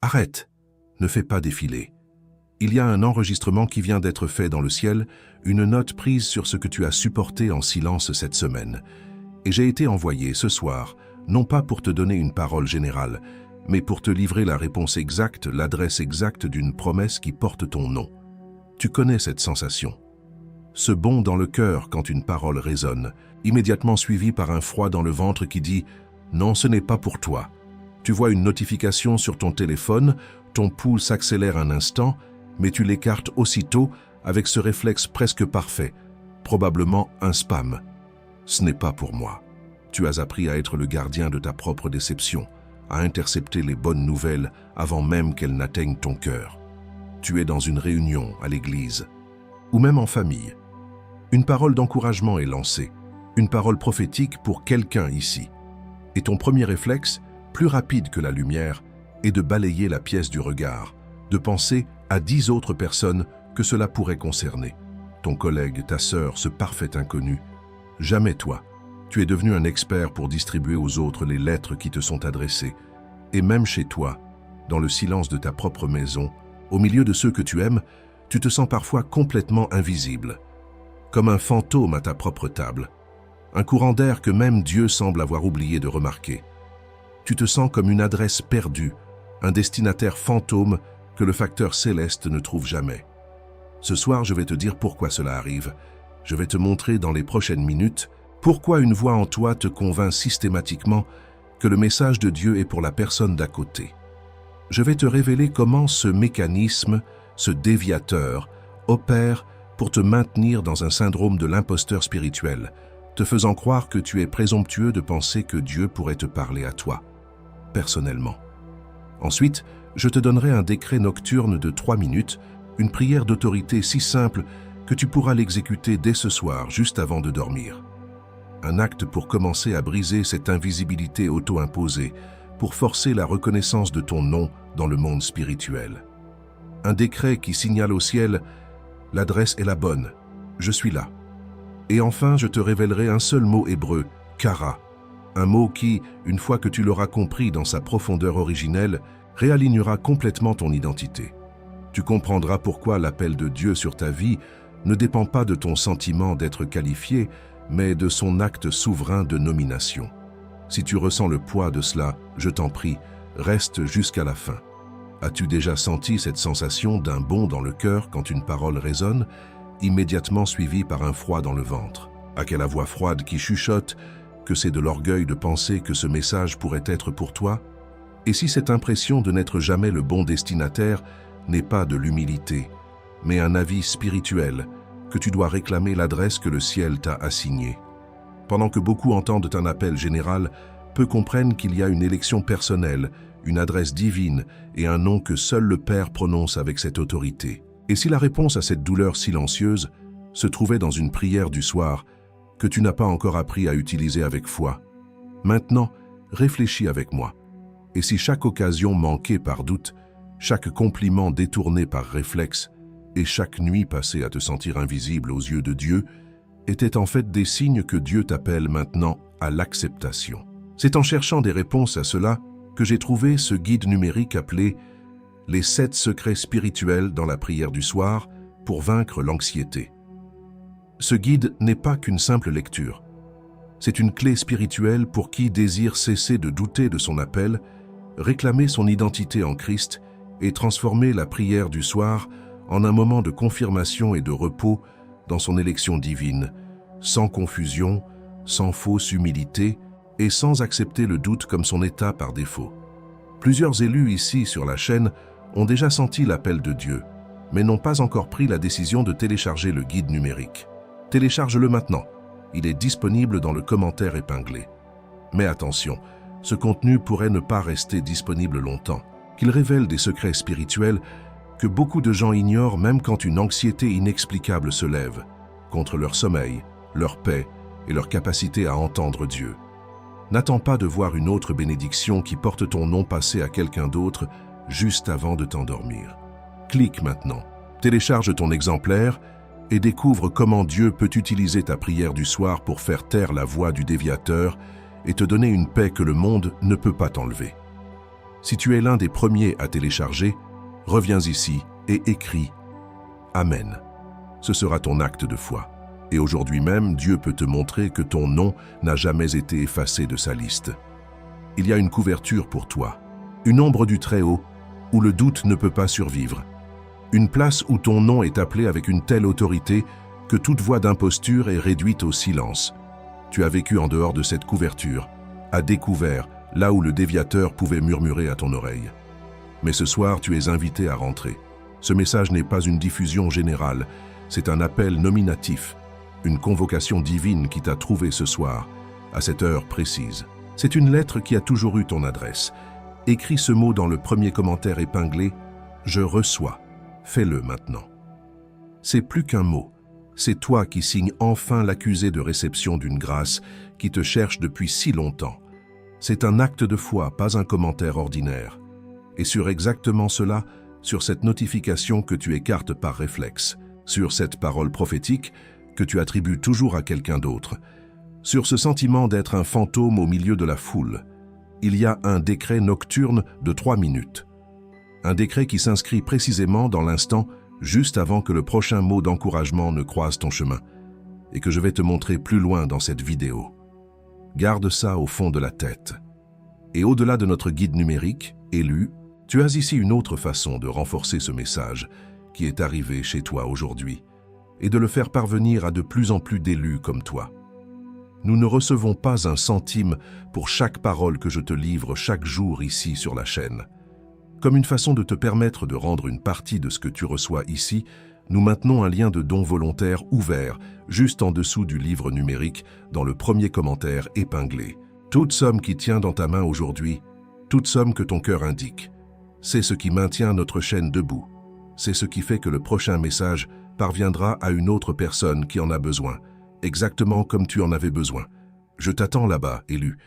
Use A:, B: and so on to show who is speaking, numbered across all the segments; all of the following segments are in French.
A: Arrête, ne fais pas défiler. Il y a un enregistrement qui vient d'être fait dans le ciel, une note prise sur ce que tu as supporté en silence cette semaine. Et j'ai été envoyé ce soir, non pas pour te donner une parole générale, mais pour te livrer la réponse exacte, l'adresse exacte d'une promesse qui porte ton nom. Tu connais cette sensation. Ce bond dans le cœur quand une parole résonne, immédiatement suivi par un froid dans le ventre qui dit « Non, ce n'est pas pour toi ». Tu vois une notification sur ton téléphone, ton pouls s'accélère un instant, mais tu l'écartes aussitôt avec ce réflexe presque parfait, probablement un spam. Ce n'est pas pour moi. Tu as appris à être le gardien de ta propre déception, à intercepter les bonnes nouvelles avant même qu'elles n'atteignent ton cœur. Tu es dans une réunion à l'église, ou même en famille. Une parole d'encouragement est lancée, une parole prophétique pour quelqu'un ici. Et ton premier réflexe, plus rapide que la lumière, est de balayer la pièce du regard, de penser à 10 autres personnes que cela pourrait concerner. Ton collègue, ta sœur, ce parfait inconnu. Jamais toi. Tu es devenu un expert pour distribuer aux autres les lettres qui te sont adressées. Et même chez toi, dans le silence de ta propre maison, au milieu de ceux que tu aimes, tu te sens parfois complètement invisible. Comme un fantôme à ta propre table. Un courant d'air que même Dieu semble avoir oublié de remarquer. Tu te sens comme une adresse perdue, un destinataire fantôme que le facteur céleste ne trouve jamais. Ce soir, je vais te dire pourquoi cela arrive. Je vais te montrer dans les prochaines minutes pourquoi une voix en toi te convainc systématiquement que le message de Dieu est pour la personne d'à côté. Je vais te révéler comment ce mécanisme, ce déviateur, opère pour te maintenir dans un syndrome de l'imposteur spirituel, te faisant croire que tu es présomptueux de penser que Dieu pourrait te parler à toi, personnellement. Ensuite, je te donnerai un décret nocturne de 3 minutes, une prière d'autorité si simple que tu pourras l'exécuter dès ce soir, juste avant de dormir. Un acte pour commencer à briser cette invisibilité auto-imposée, pour forcer la reconnaissance de ton nom dans le monde spirituel. Un décret qui signale au ciel « L'adresse est la bonne, je suis là ». Et enfin, je te révélerai un seul mot hébreu, « kara », un mot qui, une fois que tu l'auras compris dans sa profondeur originelle, réalignera complètement ton identité. Tu comprendras pourquoi l'appel de Dieu sur ta vie ne dépend pas de ton sentiment d'être qualifié, mais de son acte souverain de nomination. Si tu ressens le poids de cela, je t'en prie, reste jusqu'à la fin. As-tu déjà senti cette sensation d'un bond dans le cœur quand une parole résonne, immédiatement suivie par un froid dans le ventre? À quelle voix froide qui chuchote que c'est de l'orgueil de penser que ce message pourrait être pour toi? Et si cette impression de n'être jamais le bon destinataire n'est pas de l'humilité, mais un avis spirituel, que tu dois réclamer l'adresse que le ciel t'a assignée? Pendant que beaucoup entendent un appel général, peu comprennent qu'il y a une élection personnelle, une adresse divine et un nom que seul le Père prononce avec cette autorité. Et si la réponse à cette douleur silencieuse se trouvait dans une prière du soir que tu n'as pas encore appris à utiliser avec foi, maintenant, réfléchis avec moi. Et si chaque occasion manquée par doute, chaque compliment détourné par réflexe et chaque nuit passée à te sentir invisible aux yeux de Dieu étaient en fait des signes que Dieu t'appelle maintenant à l'acceptation. C'est en cherchant des réponses à cela que j'ai trouvé ce guide numérique appelé « Les 7 secrets spirituels dans la prière du soir pour vaincre l'anxiété ». Ce guide n'est pas qu'une simple lecture. C'est une clé spirituelle pour qui désire cesser de douter de son appel, réclamer son identité en Christ et transformer la prière du soir en un moment de confirmation et de repos dans son élection divine, sans confusion, sans fausse humilité et sans accepter le doute comme son état par défaut. Plusieurs élus ici sur la chaîne ont déjà senti l'appel de Dieu, mais n'ont pas encore pris la décision de télécharger le guide numérique. Télécharge-le maintenant, il est disponible dans le commentaire épinglé. Mais attention, ce contenu pourrait ne pas rester disponible longtemps, qu'il révèle des secrets spirituels que beaucoup de gens ignorent même quand une anxiété inexplicable se lève contre leur sommeil, leur paix et leur capacité à entendre Dieu. N'attends pas de voir une autre bénédiction qui porte ton nom passer à quelqu'un d'autre juste avant de t'endormir. Clique maintenant, télécharge ton exemplaire et découvre comment Dieu peut utiliser ta prière du soir pour faire taire la voix du déviateur et te donner une paix que le monde ne peut pas t'enlever. Si tu es l'un des premiers à télécharger, reviens ici et écris « Amen ». Ce sera ton acte de foi. Et aujourd'hui même, Dieu peut te montrer que ton nom n'a jamais été effacé de sa liste. Il y a une couverture pour toi, une ombre du Très-Haut où le doute ne peut pas survivre. Une place où ton nom est appelé avec une telle autorité que toute voix d'imposture est réduite au silence. Tu as vécu en dehors de cette couverture, à découvert, là où le déviateur pouvait murmurer à ton oreille. Mais ce soir, tu es invité à rentrer. Ce message n'est pas une diffusion générale, c'est un appel nominatif, une convocation divine qui t'a trouvé ce soir, à cette heure précise. C'est une lettre qui a toujours eu ton adresse. Écris ce mot dans le premier commentaire épinglé « Je reçois ». Fais-le maintenant. C'est plus qu'un mot. C'est toi qui signes enfin l'accusé de réception d'une grâce qui te cherche depuis si longtemps. C'est un acte de foi, pas un commentaire ordinaire. Et sur exactement cela, sur cette notification que tu écartes par réflexe, sur cette parole prophétique que tu attribues toujours à quelqu'un d'autre, sur ce sentiment d'être un fantôme au milieu de la foule, il y a un décret nocturne de 3 minutes. Un décret qui s'inscrit précisément dans l'instant juste avant que le prochain mot d'encouragement ne croise ton chemin et que je vais te montrer plus loin dans cette vidéo. Garde ça au fond de la tête. Et au-delà de notre guide numérique, élu, tu as ici une autre façon de renforcer ce message qui est arrivé chez toi aujourd'hui et de le faire parvenir à de plus en plus d'élus comme toi. Nous ne recevons pas un centime pour chaque parole que je te livre chaque jour ici sur la chaîne. Comme une façon de te permettre de rendre une partie de ce que tu reçois ici, nous maintenons un lien de don volontaire ouvert juste en dessous du livre numérique dans le premier commentaire épinglé. Toute somme qui tient dans ta main aujourd'hui, toute somme que ton cœur indique, c'est ce qui maintient notre chaîne debout. C'est ce qui fait que le prochain message parviendra à une autre personne qui en a besoin, exactement comme tu en avais besoin. Je t'attends là-bas, élu.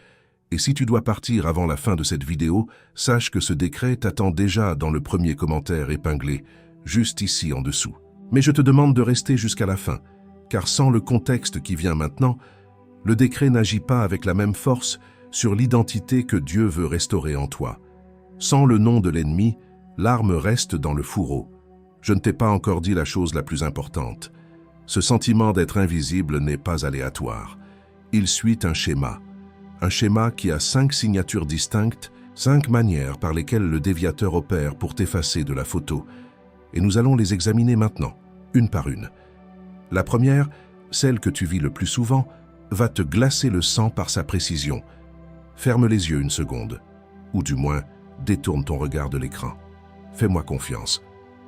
A: Et si tu dois partir avant la fin de cette vidéo, sache que ce décret t'attend déjà dans le premier commentaire épinglé, juste ici en dessous. Mais je te demande de rester jusqu'à la fin, car sans le contexte qui vient maintenant, le décret n'agit pas avec la même force sur l'identité que Dieu veut restaurer en toi. Sans le nom de l'ennemi, l'arme reste dans le fourreau. Je ne t'ai pas encore dit la chose la plus importante. Ce sentiment d'être invisible n'est pas aléatoire. Il suit un schéma qui a 5 signatures distinctes, 5 manières par lesquelles le déviateur opère pour t'effacer de la photo. Et nous allons les examiner maintenant, une par une. La première, celle que tu vis le plus souvent, va te glacer le sang par sa précision. Ferme les yeux une seconde, ou du moins, détourne ton regard de l'écran. Fais-moi confiance.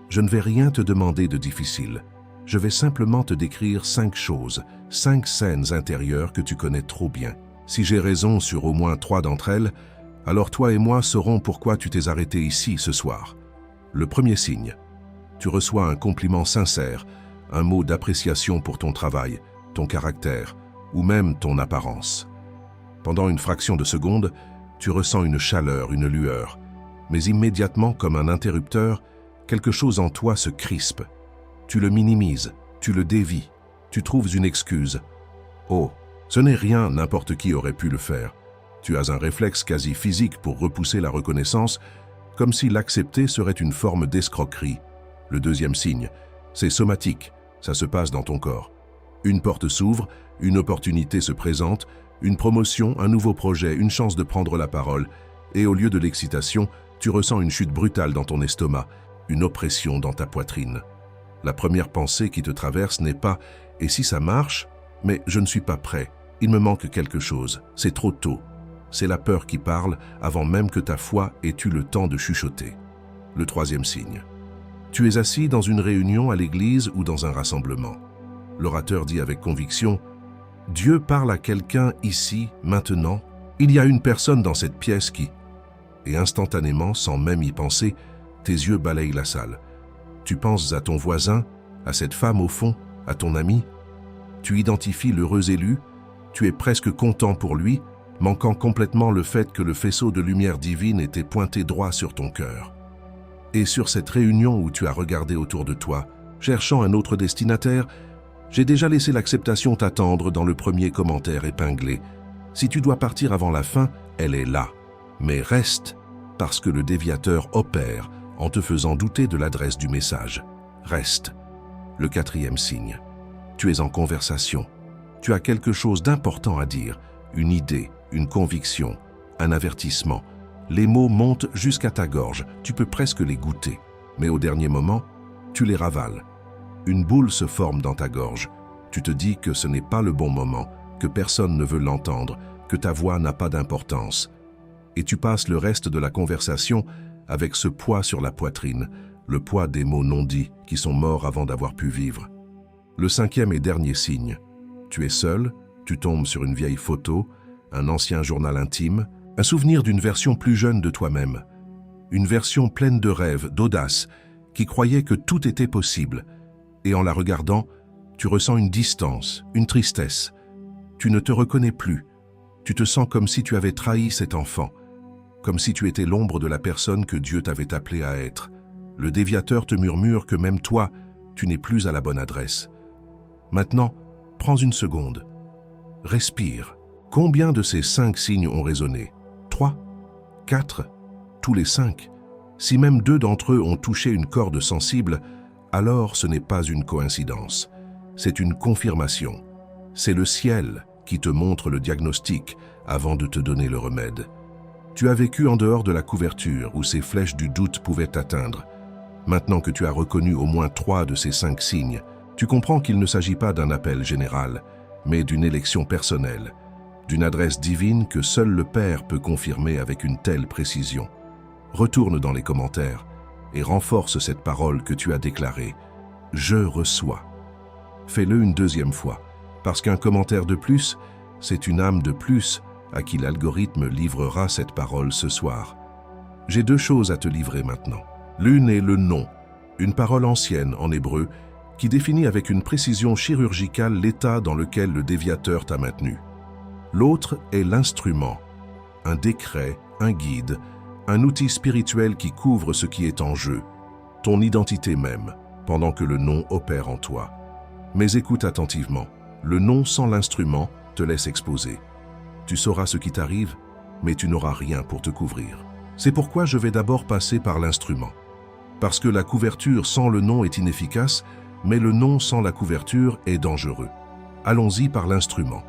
A: Je ne vais rien te demander de difficile. Je vais simplement te décrire 5 choses, 5 scènes intérieures que tu connais trop bien. Si j'ai raison sur au moins 3 d'entre elles, alors toi et moi saurons pourquoi tu t'es arrêté ici ce soir. Le premier signe. Tu reçois un compliment sincère, un mot d'appréciation pour ton travail, ton caractère, ou même ton apparence. Pendant une fraction de seconde, tu ressens une chaleur, une lueur, mais immédiatement, comme un interrupteur, quelque chose en toi se crispe. Tu le minimises, tu le dévies, tu trouves une excuse. Oh, ce n'est rien, n'importe qui aurait pu le faire. Tu as un réflexe quasi physique pour repousser la reconnaissance, comme si l'accepter serait une forme d'escroquerie. Le deuxième signe, c'est somatique, ça se passe dans ton corps. Une porte s'ouvre, une opportunité se présente, une promotion, un nouveau projet, une chance de prendre la parole, et au lieu de l'excitation, tu ressens une chute brutale dans ton estomac, une oppression dans ta poitrine. La première pensée qui te traverse n'est pas « et si ça marche ?» mais « je ne suis pas prêt, il me manque quelque chose, c'est trop tôt ». C'est la peur qui parle avant même que ta foi ait eu le temps de chuchoter. Le troisième signe. Tu es assis dans une réunion à l'église ou dans un rassemblement. L'orateur dit avec conviction « Dieu parle à quelqu'un ici, maintenant. Il y a une personne dans cette pièce qui… » Et instantanément, sans même y penser, tes yeux balayent la salle. Tu penses à ton voisin, à cette femme au fond, à ton ami. Tu identifies l'heureux élu, tu es presque content pour lui, manquant complètement le fait que le faisceau de lumière divine était pointé droit sur ton cœur. Et sur cette réunion où tu as regardé autour de toi, cherchant un autre destinataire, j'ai déjà laissé l'acceptation t'attendre dans le premier commentaire épinglé. Si tu dois partir avant la fin, elle est là. Mais reste, parce que le déviateur opère en te faisant douter de l'adresse du message. Reste. Le quatrième signe. Tu es en conversation. Tu as quelque chose d'important à dire, une idée, une conviction, un avertissement. Les mots montent jusqu'à ta gorge, tu peux presque les goûter. Mais au dernier moment, tu les ravales. Une boule se forme dans ta gorge. Tu te dis que ce n'est pas le bon moment, que personne ne veut l'entendre, que ta voix n'a pas d'importance. Et tu passes le reste de la conversation avec ce poids sur la poitrine, le poids des mots non dits qui sont morts avant d'avoir pu vivre. Le cinquième et dernier signe. Tu es seul, tu tombes sur une vieille photo, un ancien journal intime, un souvenir d'une version plus jeune de toi-même. Une version pleine de rêves, d'audace, qui croyait que tout était possible. Et en la regardant, tu ressens une distance, une tristesse. Tu ne te reconnais plus. Tu te sens comme si tu avais trahi cet enfant, comme si tu étais l'ombre de la personne que Dieu t'avait appelé à être. Le déviateur te murmure que même toi, tu n'es plus à la bonne adresse. Maintenant, prends une seconde. Respire. Combien de ces 5 signes ont résonné? 3? 4? Tous les 5? Si même 2 d'entre eux ont touché une corde sensible, alors ce n'est pas une coïncidence. C'est une confirmation. C'est le ciel qui te montre le diagnostic avant de te donner le remède. Tu as vécu en dehors de la couverture où ces flèches du doute pouvaient t'atteindre. Maintenant que tu as reconnu au moins 3 de ces 5 signes, tu comprends qu'il ne s'agit pas d'un appel général, mais d'une élection personnelle, d'une adresse divine que seul le Père peut confirmer avec une telle précision. Retourne dans les commentaires et renforce cette parole que tu as déclarée. Je reçois. Fais-le une deuxième fois, parce qu'un commentaire de plus, c'est une âme de plus à qui l'algorithme livrera cette parole ce soir. J'ai 2 choses à te livrer maintenant. L'une est le nom, une parole ancienne en hébreu qui définit avec une précision chirurgicale l'état dans lequel le déviateur t'a maintenu. L'autre est l'instrument, un décret, un guide, un outil spirituel qui couvre ce qui est en jeu, ton identité même, pendant que le nom opère en toi. Mais écoute attentivement, le nom sans l'instrument te laisse exposé. Tu sauras ce qui t'arrive, mais tu n'auras rien pour te couvrir. C'est pourquoi je vais d'abord passer par l'instrument. Parce que la couverture sans le nom est inefficace, mais le nom sans la couverture est dangereux. Allons-y par l'instrument.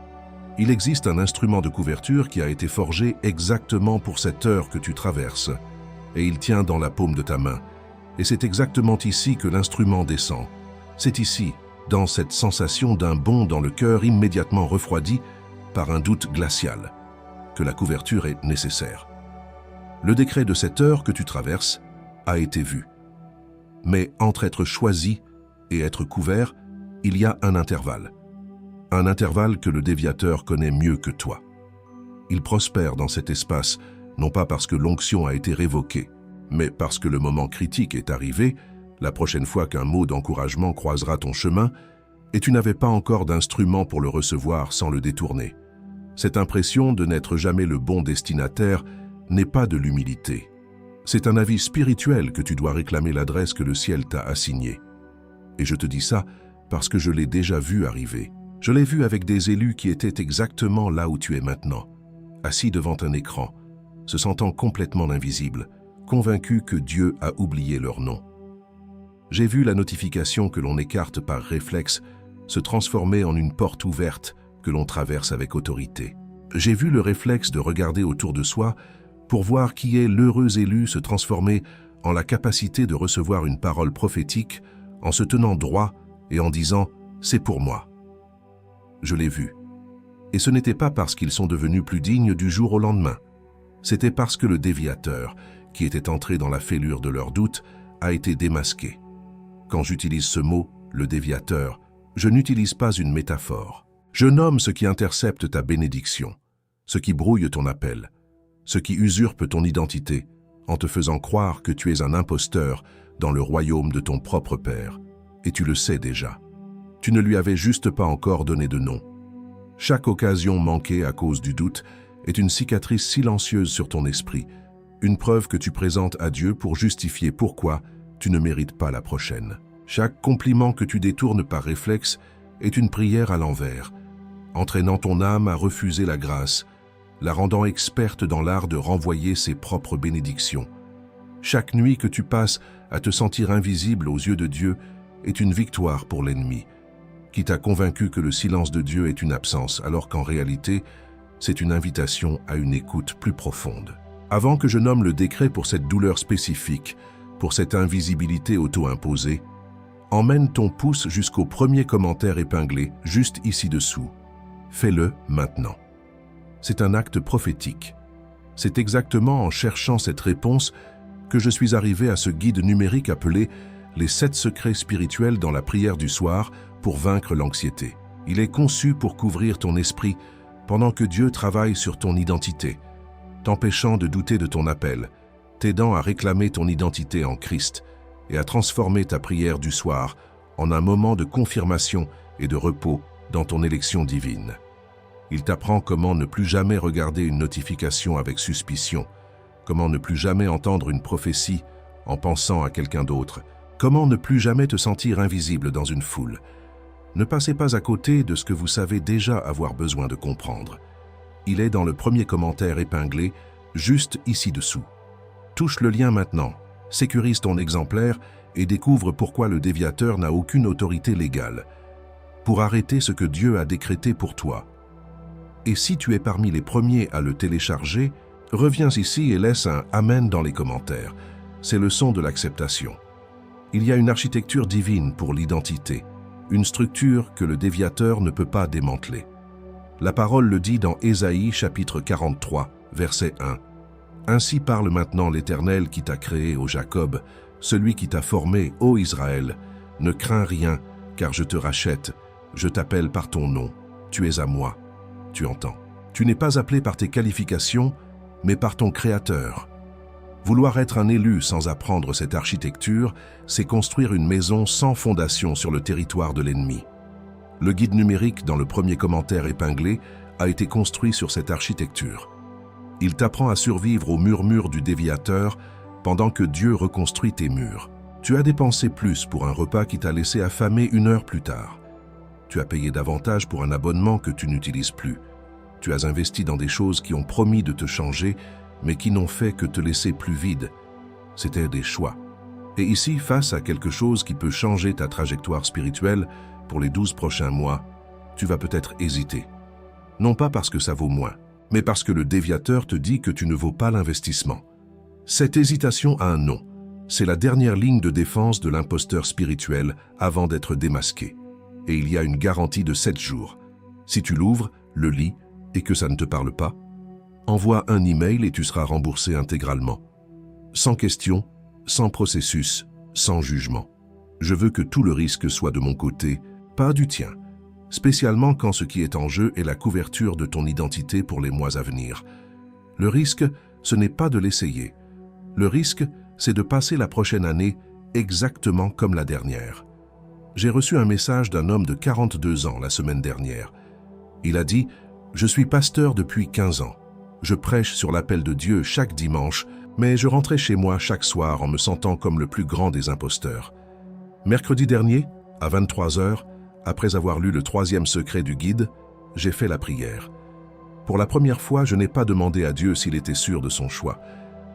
A: Il existe un instrument de couverture qui a été forgé exactement pour cette heure que tu traverses, et il tient dans la paume de ta main. Et c'est exactement ici que l'instrument descend. C'est ici, dans cette sensation d'un bond dans le cœur immédiatement refroidi par un doute glacial, que la couverture est nécessaire. Le décret de cette heure que tu traverses a été vu. Mais entre être choisi et être couvert, il y a un intervalle. Un intervalle que le déviateur connaît mieux que toi. Il prospère dans cet espace, non pas parce que l'onction a été révoquée, mais parce que le moment critique est arrivé, la prochaine fois qu'un mot d'encouragement croisera ton chemin, et tu n'avais pas encore d'instrument pour le recevoir sans le détourner. Cette impression de n'être jamais le bon destinataire n'est pas de l'humilité. C'est un avis spirituel que tu dois réclamer l'adresse que le ciel t'a assignée. Et je te dis ça parce que je l'ai déjà vu arriver. Je l'ai vu avec des élus qui étaient exactement là où tu es maintenant, assis devant un écran, se sentant complètement invisibles, convaincus que Dieu a oublié leur nom. J'ai vu la notification que l'on écarte par réflexe se transformer en une porte ouverte que l'on traverse avec autorité. J'ai vu le réflexe de regarder autour de soi pour voir qui est l'heureux élu se transformer en la capacité de recevoir une parole prophétique en se tenant droit et en disant « c'est pour moi ». Je l'ai vu. Et ce n'était pas parce qu'ils sont devenus plus dignes du jour au lendemain. C'était parce que le déviateur, qui était entré dans la fêlure de leurs doutes, a été démasqué. Quand j'utilise ce mot, le déviateur, je n'utilise pas une métaphore. Je nomme ce qui intercepte ta bénédiction, ce qui brouille ton appel, ce qui usurpe ton identité, en te faisant croire que tu es un imposteur dans le royaume de ton propre Père. Et tu le sais déjà. Tu ne lui avais juste pas encore donné de nom. Chaque occasion manquée à cause du doute est une cicatrice silencieuse sur ton esprit, une preuve que tu présentes à Dieu pour justifier pourquoi tu ne mérites pas la prochaine. Chaque compliment que tu détournes par réflexe est une prière à l'envers, entraînant ton âme à refuser la grâce la rendant experte dans l'art de renvoyer ses propres bénédictions. Chaque nuit que tu passes à te sentir invisible aux yeux de Dieu est une victoire pour l'ennemi, qui t'a convaincu que le silence de Dieu est une absence, alors qu'en réalité, c'est une invitation à une écoute plus profonde. Avant que je nomme le décret pour cette douleur spécifique, pour cette invisibilité auto-imposée, emmène ton pouce jusqu'au premier commentaire épinglé, juste ici dessous. Fais-le maintenant. C'est un acte prophétique. C'est exactement en cherchant cette réponse que je suis arrivé à ce guide numérique appelé « Les 7 secrets spirituels dans la prière du soir pour vaincre l'anxiété ». Il est conçu pour couvrir ton esprit pendant que Dieu travaille sur ton identité, t'empêchant de douter de ton appel, t'aidant à réclamer ton identité en Christ et à transformer ta prière du soir en un moment de confirmation et de repos dans ton élection divine. Il t'apprend comment ne plus jamais regarder une notification avec suspicion, comment ne plus jamais entendre une prophétie en pensant à quelqu'un d'autre, comment ne plus jamais te sentir invisible dans une foule. Ne passez pas à côté de ce que vous savez déjà avoir besoin de comprendre. Il est dans le premier commentaire épinglé, juste ici dessous. Touche le lien maintenant, sécurise ton exemplaire et découvre pourquoi le déviateur n'a aucune autorité légale, pour arrêter ce que Dieu a décrété pour toi. Et si tu es parmi les premiers à le télécharger, reviens ici et laisse un « Amen » dans les commentaires. C'est le son de l'acceptation. Il y a une architecture divine pour l'identité, une structure que le déviateur ne peut pas démanteler. La parole le dit dans Ésaïe chapitre 43, verset 1. « Ainsi parle maintenant l'Éternel qui t'a créé, ô Jacob, celui qui t'a formé, ô Israël. Ne crains rien, car je te rachète, je t'appelle par ton nom, tu es à moi. » Tu entends. Tu n'es pas appelé par tes qualifications, mais par ton Créateur. Vouloir être un élu sans apprendre cette architecture, c'est construire une maison sans fondation sur le territoire de l'ennemi. Le guide numérique dans le premier commentaire épinglé a été construit sur cette architecture. Il t'apprend à survivre aux murmures du déviateur pendant que Dieu reconstruit tes murs. Tu as dépensé plus pour un repas qui t'a laissé affamer 1 heure plus tard. Tu as payé davantage pour un abonnement que tu n'utilises plus. Tu as investi dans des choses qui ont promis de te changer, mais qui n'ont fait que te laisser plus vide. C'était des choix. Et ici, face à quelque chose qui peut changer ta trajectoire spirituelle pour les 12 prochains mois, tu vas peut-être hésiter. Non pas parce que ça vaut moins, mais parce que le déviateur te dit que tu ne vaux pas l'investissement. Cette hésitation a un nom. C'est la dernière ligne de défense de l'imposteur spirituel avant d'être démasqué. Et il y a une garantie de 7 jours. Si tu l'ouvres, le lis et que ça ne te parle pas, envoie un email et tu seras remboursé intégralement. Sans question, sans processus, sans jugement. Je veux que tout le risque soit de mon côté, pas du tien. Spécialement quand ce qui est en jeu est la couverture de ton identité pour les mois à venir. Le risque, ce n'est pas de l'essayer. Le risque, c'est de passer la prochaine année exactement comme la dernière. J'ai reçu un message d'un homme de 42 ans la semaine dernière. Il a dit « Je suis pasteur depuis 15 ans. Je prêche sur l'appel de Dieu chaque dimanche, mais je rentrais chez moi chaque soir en me sentant comme le plus grand des imposteurs. Mercredi dernier, à 23h, après avoir lu le 3e secret du guide, j'ai fait la prière. Pour la première fois, je n'ai pas demandé à Dieu s'il était sûr de son choix.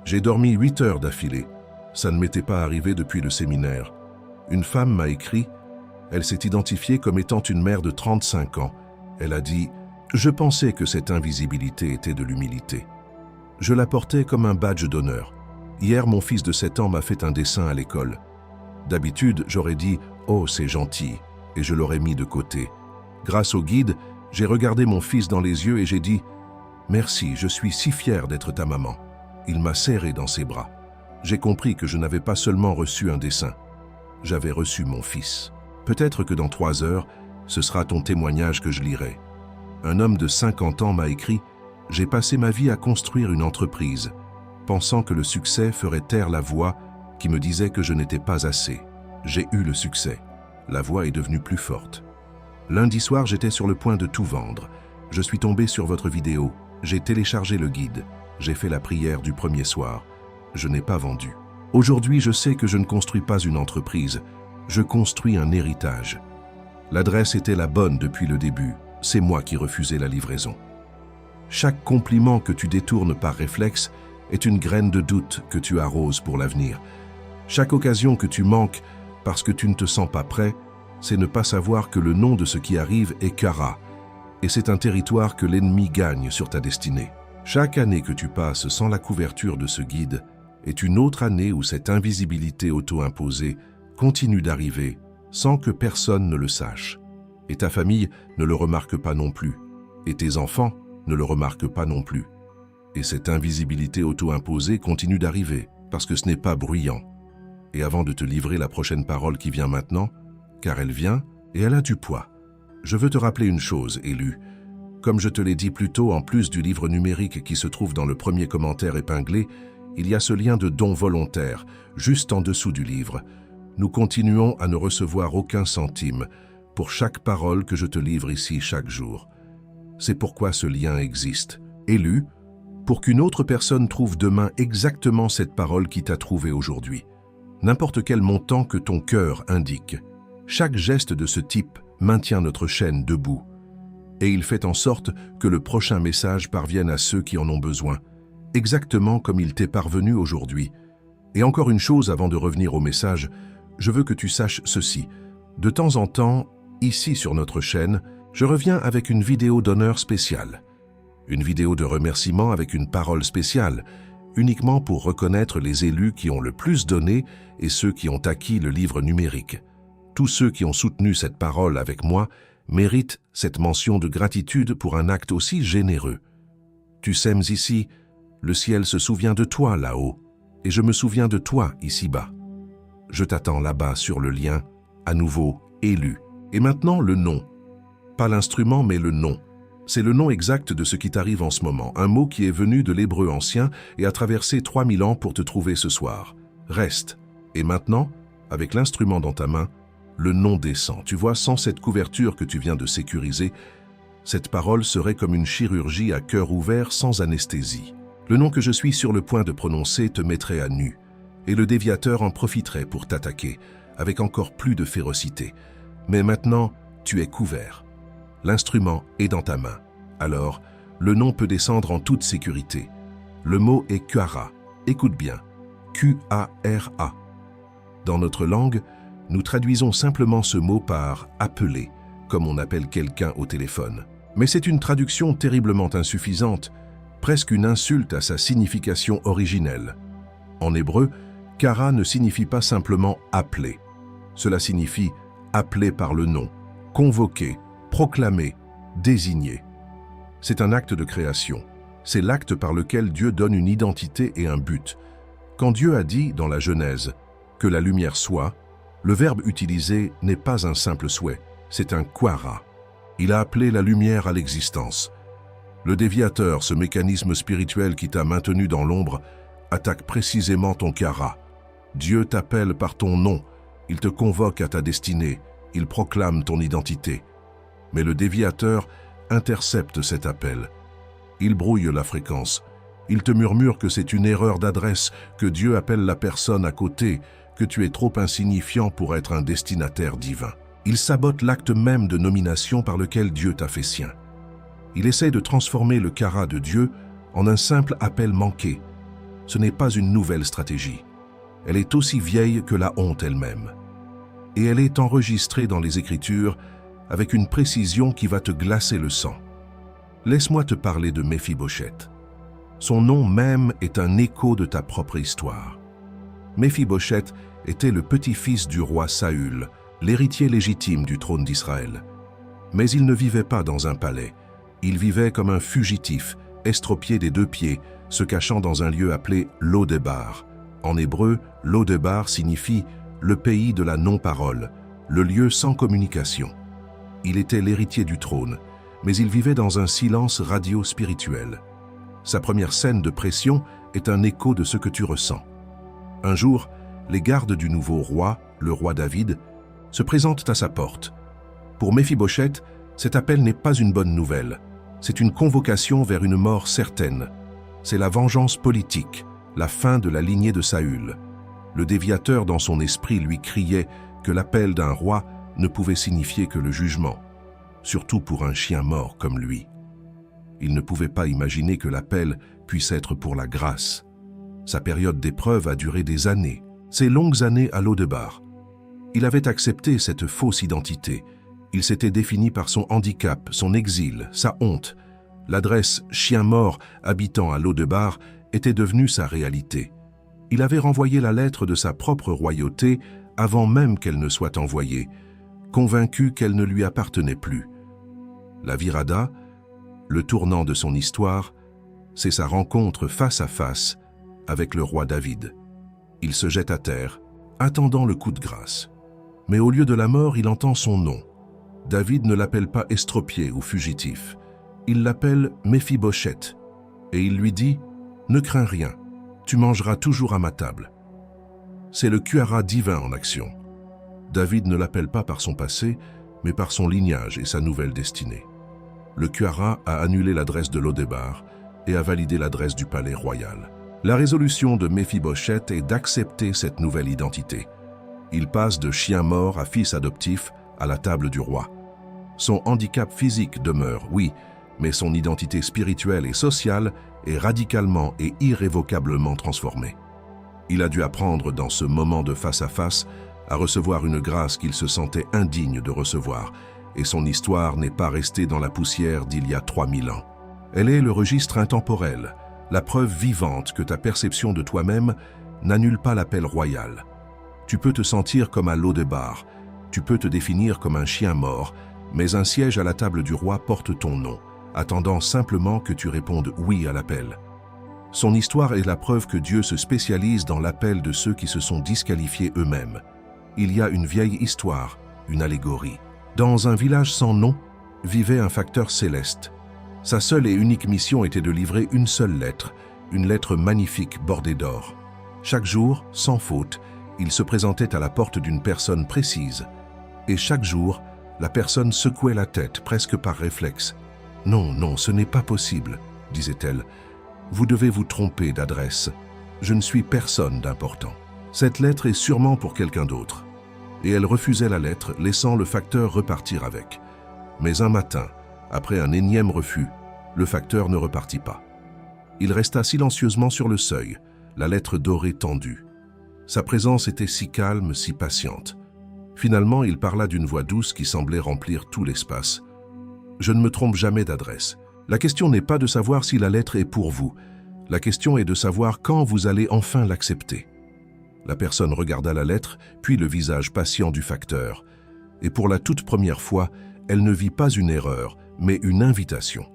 A: J'ai dormi 8 heures d'affilée. Ça ne m'était pas arrivé depuis le séminaire. Une femme m'a écrit. Elle s'est identifiée comme étant une mère de 35 ans. Elle a dit « Je pensais que cette invisibilité était de l'humilité. Je la portais comme un badge d'honneur. Hier, mon fils de 7 ans m'a fait un dessin à l'école. D'habitude, j'aurais dit « Oh, c'est gentil » et je l'aurais mis de côté. Grâce au guide, j'ai regardé mon fils dans les yeux et j'ai dit « Merci, je suis si fier d'être ta maman. » Il m'a serré dans ses bras. J'ai compris que je n'avais pas seulement reçu un dessin. J'avais reçu mon fils. Peut-être que dans 3 heures, ce sera ton témoignage que je lirai. Un homme de 50 ans m'a écrit « J'ai passé ma vie à construire une entreprise, pensant que le succès ferait taire la voix qui me disait que je n'étais pas assez. J'ai eu le succès. La voix est devenue plus forte. Lundi soir, j'étais sur le point de tout vendre. Je suis tombé sur votre vidéo. J'ai téléchargé le guide. J'ai fait la prière du premier soir. Je n'ai pas vendu. Aujourd'hui, je sais que je ne construis pas une entreprise. Je construis un héritage. L'adresse était la bonne depuis le début. C'est moi qui refusais la livraison. Chaque compliment que tu détournes par réflexe est une graine de doute que tu arroses pour l'avenir. Chaque occasion que tu manques parce que tu ne te sens pas prêt, c'est ne pas savoir que le nom de ce qui arrive est Kara, et c'est un territoire que l'ennemi gagne sur ta destinée. Chaque année que tu passes sans la couverture de ce guide est une autre année où cette invisibilité auto-imposée continue d'arriver sans que personne ne le sache. Et ta famille ne le remarque pas non plus, et tes enfants ne le remarquent pas non plus. Et cette invisibilité auto-imposée continue d'arriver parce que ce n'est pas bruyant. Et avant de te livrer la prochaine parole qui vient maintenant, car elle vient et elle a du poids, je veux te rappeler une chose, élu. Comme je te l'ai dit plus tôt, en plus du livre numérique qui se trouve dans le premier commentaire épinglé, il y a ce lien de don volontaire, juste en dessous du livre. Nous continuons à ne recevoir aucun centime pour chaque parole que je te livre ici chaque jour. C'est pourquoi ce lien existe. Élu, pour qu'une autre personne trouve demain exactement cette parole qui t'a trouvé aujourd'hui. N'importe quel montant que ton cœur indique. Chaque geste de ce type maintient notre chaîne debout. Et il fait en sorte que le prochain message parvienne à ceux qui en ont besoin, exactement comme il t'est parvenu aujourd'hui. Et encore une chose avant de revenir au message, je veux que tu saches ceci. De temps en temps, ici sur notre chaîne, je reviens avec une vidéo d'honneur spéciale. Une vidéo de remerciement avec une parole spéciale, uniquement pour reconnaître les élus qui ont le plus donné et ceux qui ont acquis le livre numérique. Tous ceux qui ont soutenu cette parole avec moi méritent cette mention de gratitude pour un acte aussi généreux. Tu sèmes ici, le ciel se souvient de toi là-haut, et je me souviens de toi ici-bas. Je t'attends là-bas sur le lien, à nouveau élu. Et maintenant le nom. Pas l'instrument, mais le nom. C'est le nom exact de ce qui t'arrive en ce moment, un mot qui est venu de l'hébreu ancien et a traversé 3000 ans pour te trouver ce soir. Reste. Et maintenant, avec l'instrument dans ta main, le nom descend. Tu vois, sans cette couverture que tu viens de sécuriser, cette parole serait comme une chirurgie à cœur ouvert sans anesthésie. Le nom que je suis sur le point de prononcer te mettrait à nu, et le déviateur en profiterait pour t'attaquer, avec encore plus de férocité. Mais maintenant, tu es couvert. L'instrument est dans ta main. Alors, le nom peut descendre en toute sécurité. Le mot est Kara. Écoute bien. Q-A-R-A. Dans notre langue, nous traduisons simplement ce mot par « appeler », comme on appelle quelqu'un au téléphone. Mais c'est une traduction terriblement insuffisante, presque une insulte à sa signification originelle. En hébreu, Kara ne signifie pas simplement « appeler ». Cela signifie « appeler par le nom », « convoquer », proclamer, désigner. C'est un acte de création. C'est l'acte par lequel Dieu donne une identité et un but. Quand Dieu a dit, dans la Genèse, que la lumière soit, le verbe utilisé n'est pas un simple souhait, c'est un quara. Il a appelé la lumière à l'existence. Le déviateur, ce mécanisme spirituel qui t'a maintenu dans l'ombre, attaque précisément ton quara. Dieu t'appelle par ton nom, il te convoque à ta destinée, il proclame ton identité. Mais le déviateur intercepte cet appel. Il brouille la fréquence. Il te murmure que c'est une erreur d'adresse, que Dieu appelle la personne à côté, que tu es trop insignifiant pour être un destinataire divin. Il sabote l'acte même de nomination par lequel Dieu t'a fait sien. Il essaie de transformer le Kara de Dieu en un simple appel manqué. Ce n'est pas une nouvelle stratégie. Elle est aussi vieille que la honte elle-même. Et elle est enregistrée dans les Écritures avec une précision qui va te glacer le sang. Laisse-moi te parler de Méphibosheth. Son nom même est un écho de ta propre histoire. Méphibosheth était le petit-fils du roi Saül, l'héritier légitime du trône d'Israël. Mais il ne vivait pas dans un palais. Il vivait comme un fugitif, estropié des deux pieds, se cachant dans un lieu appelé Lo-Debar. En hébreu, Lo-Debar signifie « le pays de la non-parole », le lieu sans communication. Il était l'héritier du trône, mais il vivait dans un silence radio-spirituel. Sa première scène de pression est un écho de ce que tu ressens. Un jour, les gardes du nouveau roi, le roi David, se présentent à sa porte. Pour Méphibosheth, cet appel n'est pas une bonne nouvelle. C'est une convocation vers une mort certaine. C'est la vengeance politique, la fin de la lignée de Saül. Le déviateur dans son esprit lui criait que l'appel d'un roi ne pouvait signifier que le jugement, surtout pour un chien mort comme lui. Il ne pouvait pas imaginer que l'appel puisse être pour la grâce. Sa période d'épreuve a duré des années, ces longues années à Lo-Debar. Il avait accepté cette fausse identité. Il s'était défini par son handicap, son exil, sa honte. L'adresse « chien mort » habitant à Lo-Debar était devenue sa réalité. Il avait renvoyé la lettre de sa propre royauté avant même qu'elle ne soit envoyée, convaincu qu'elle ne lui appartenait plus. La Virada, le tournant de son histoire, c'est sa rencontre face à face avec le roi David. Il se jette à terre, attendant le coup de grâce. Mais au lieu de la mort, il entend son nom. David ne l'appelle pas estropié ou fugitif. Il l'appelle Méphibosheth, et il lui dit « Ne crains rien, tu mangeras toujours à ma table ». C'est le Cuara divin en action. David ne l'appelle pas par son passé, mais par son lignage et sa nouvelle destinée. Le Cuara a annulé l'adresse de Lo-Debar et a validé l'adresse du palais royal. La résolution de Méphibosheth est d'accepter cette nouvelle identité. Il passe de chien mort à fils adoptif à la table du roi. Son handicap physique demeure, oui, mais son identité spirituelle et sociale est radicalement et irrévocablement transformée. Il a dû apprendre dans ce moment de face à face à recevoir une grâce qu'il se sentait indigne de recevoir, et son histoire n'est pas restée dans la poussière d'il y a 3000 ans. Elle est le registre intemporel, la preuve vivante que ta perception de toi-même n'annule pas l'appel royal. Tu peux te sentir comme à Lo-Debar, tu peux te définir comme un chien mort, mais un siège à la table du roi porte ton nom, attendant simplement que tu répondes oui à l'appel. Son histoire est la preuve que Dieu se spécialise dans l'appel de ceux qui se sont disqualifiés eux-mêmes. Il y a une vieille histoire, une allégorie. Dans un village sans nom, vivait un facteur céleste. Sa seule et unique mission était de livrer une seule lettre, une lettre magnifique bordée d'or. Chaque jour, sans faute, il se présentait à la porte d'une personne précise. Et chaque jour, la personne secouait la tête, presque par réflexe. « Non, non, ce n'est pas possible », disait-elle. « Vous devez vous tromper d'adresse. Je ne suis personne d'important. Cette lettre est sûrement pour quelqu'un d'autre. » Et elle refusait la lettre, laissant le facteur repartir avec. Mais un matin, après un énième refus, le facteur ne repartit pas. Il resta silencieusement sur le seuil, la lettre dorée tendue. Sa présence était si calme, si patiente. Finalement, il parla d'une voix douce qui semblait remplir tout l'espace. « Je ne me trompe jamais d'adresse. La question n'est pas de savoir si la lettre est pour vous. La question est de savoir quand vous allez enfin l'accepter. » La personne regarda la lettre, puis le visage patient du facteur. Et pour la toute première fois, elle ne vit pas une erreur, mais une invitation.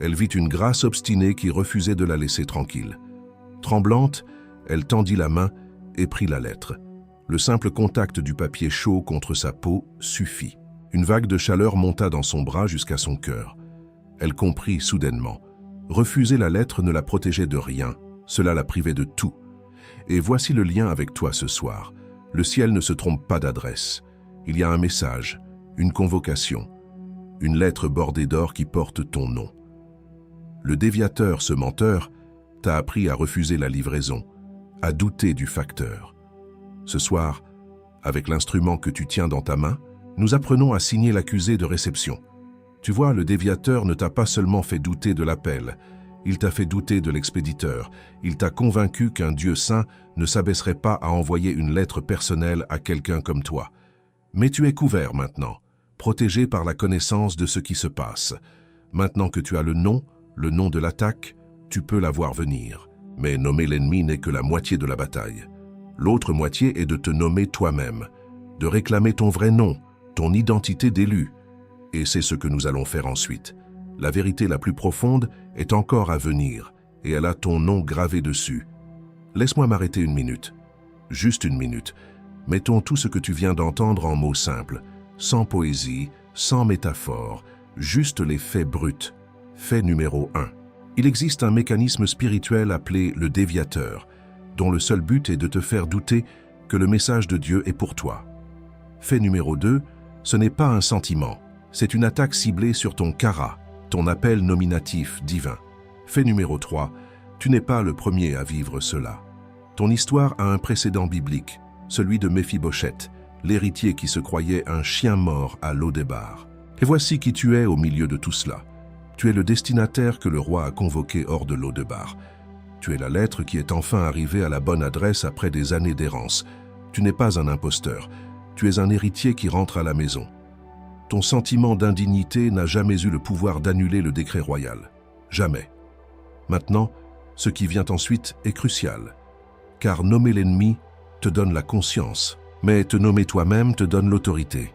A: Elle vit une grâce obstinée qui refusait de la laisser tranquille. Tremblante, elle tendit la main et prit la lettre. Le simple contact du papier chaud contre sa peau suffit. Une vague de chaleur monta dans son bras jusqu'à son cœur. Elle comprit soudainement. Refuser la lettre ne la protégeait de rien, cela la privait de tout. Et voici le lien avec toi ce soir. Le ciel ne se trompe pas d'adresse. Il y a un message, une convocation, une lettre bordée d'or qui porte ton nom. Le déviateur, ce menteur, t'a appris à refuser la livraison, à douter du facteur. Ce soir, avec l'instrument que tu tiens dans ta main, nous apprenons à signer l'accusé de réception. Tu vois, le déviateur ne t'a pas seulement fait douter de l'appel, il t'a fait douter de l'expéditeur. Il t'a convaincu qu'un Dieu saint ne s'abaisserait pas à envoyer une lettre personnelle à quelqu'un comme toi. Mais tu es couvert maintenant, protégé par la connaissance de ce qui se passe. Maintenant que tu as le nom de l'attaque, tu peux la voir venir. Mais nommer l'ennemi n'est que la moitié de la bataille. L'autre moitié est de te nommer toi-même, de réclamer ton vrai nom, ton identité d'élu. Et c'est ce que nous allons faire ensuite. La vérité la plus profonde est encore à venir, et elle a ton nom gravé dessus. Laisse-moi m'arrêter une minute. Juste une minute. Mettons tout ce que tu viens d'entendre en mots simples, sans poésie, sans métaphore, juste les faits bruts. Fait numéro 1. Il existe un mécanisme spirituel appelé le déviateur, dont le seul but est de te faire douter que le message de Dieu est pour toi. Fait numéro 2. Ce n'est pas un sentiment, c'est une attaque ciblée sur ton kara, ton appel nominatif divin. Fait numéro 3, tu n'es pas le premier à vivre cela. Ton histoire a un précédent biblique, celui de Méphibosheth, l'héritier qui se croyait un chien mort à Lo-Debar. Et voici qui tu es au milieu de tout cela. Tu es le destinataire que le roi a convoqué hors de Lo-debar. Tu es la lettre qui est enfin arrivée à la bonne adresse après des années d'errance. Tu n'es pas un imposteur. Tu es un héritier qui rentre à la maison. Ton sentiment d'indignité n'a jamais eu le pouvoir d'annuler le décret royal. Jamais. Maintenant, ce qui vient ensuite est crucial. Car nommer l'ennemi te donne la conscience, mais te nommer toi-même te donne l'autorité.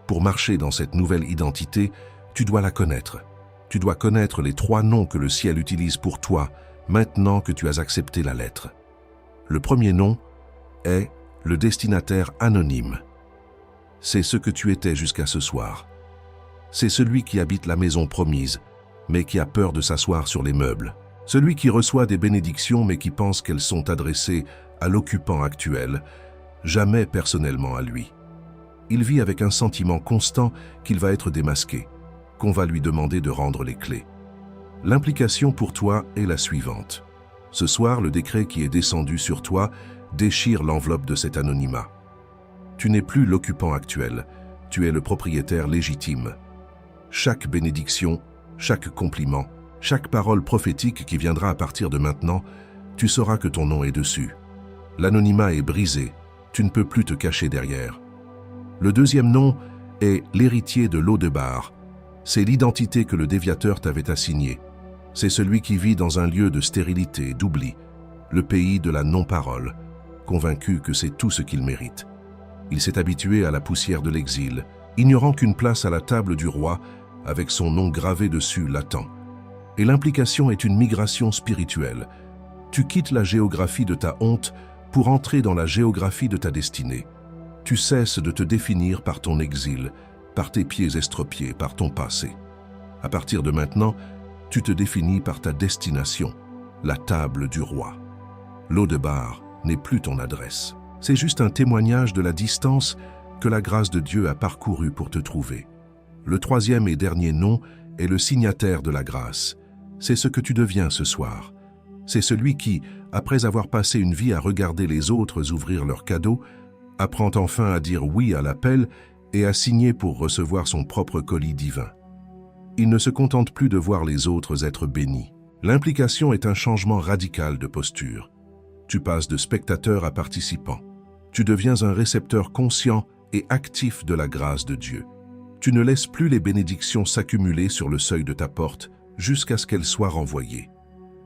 A: Pour marcher dans cette nouvelle identité, tu dois la connaître. Tu dois connaître les 3 noms que le ciel utilise pour toi, maintenant que tu as accepté la lettre. Le premier nom est le destinataire anonyme. C'est ce que tu étais jusqu'à ce soir. C'est celui qui habite la maison promise, mais qui a peur de s'asseoir sur les meubles. Celui qui reçoit des bénédictions, mais qui pense qu'elles sont adressées à l'occupant actuel, jamais personnellement à lui. Il vit avec un sentiment constant qu'il va être démasqué, qu'on va lui demander de rendre les clés. L'implication pour toi est la suivante. Ce soir, le décret qui est descendu sur toi déchire l'enveloppe de cet anonymat. Tu n'es plus l'occupant actuel, tu es le propriétaire légitime. Chaque bénédiction, chaque compliment, chaque parole prophétique qui viendra à partir de maintenant, tu sauras que ton nom est dessus. L'anonymat est brisé, tu ne peux plus te cacher derrière. Le deuxième nom est l'héritier de Lo-debar. C'est l'identité que le déviateur t'avait assignée. C'est celui qui vit dans un lieu de stérilité, d'oubli, le pays de la non-parole, convaincu que c'est tout ce qu'il mérite. Il s'est habitué à la poussière de l'exil, ignorant qu'une place à la table du roi, avec son nom gravé dessus, l'attend. Et l'implication est une migration spirituelle. Tu quittes la géographie de ta honte pour entrer dans la géographie de ta destinée. Tu cesses de te définir par ton exil, par tes pieds estropiés, par ton passé. À partir de maintenant, tu te définis par ta destination, la table du roi. Lo-debar n'est plus ton adresse. C'est juste un témoignage de la distance que la grâce de Dieu a parcouru pour te trouver. Le troisième et dernier nom est le signataire de la grâce. C'est ce que tu deviens ce soir. C'est celui qui, après avoir passé une vie à regarder les autres ouvrir leurs cadeaux, apprend enfin à dire oui à l'appel et à signer pour recevoir son propre colis divin. Il ne se contente plus de voir les autres être bénis. L'implication est un changement radical de posture. Tu passes de spectateur à participant. Tu deviens un récepteur conscient et actif de la grâce de Dieu. Tu ne laisses plus les bénédictions s'accumuler sur le seuil de ta porte jusqu'à ce qu'elles soient renvoyées.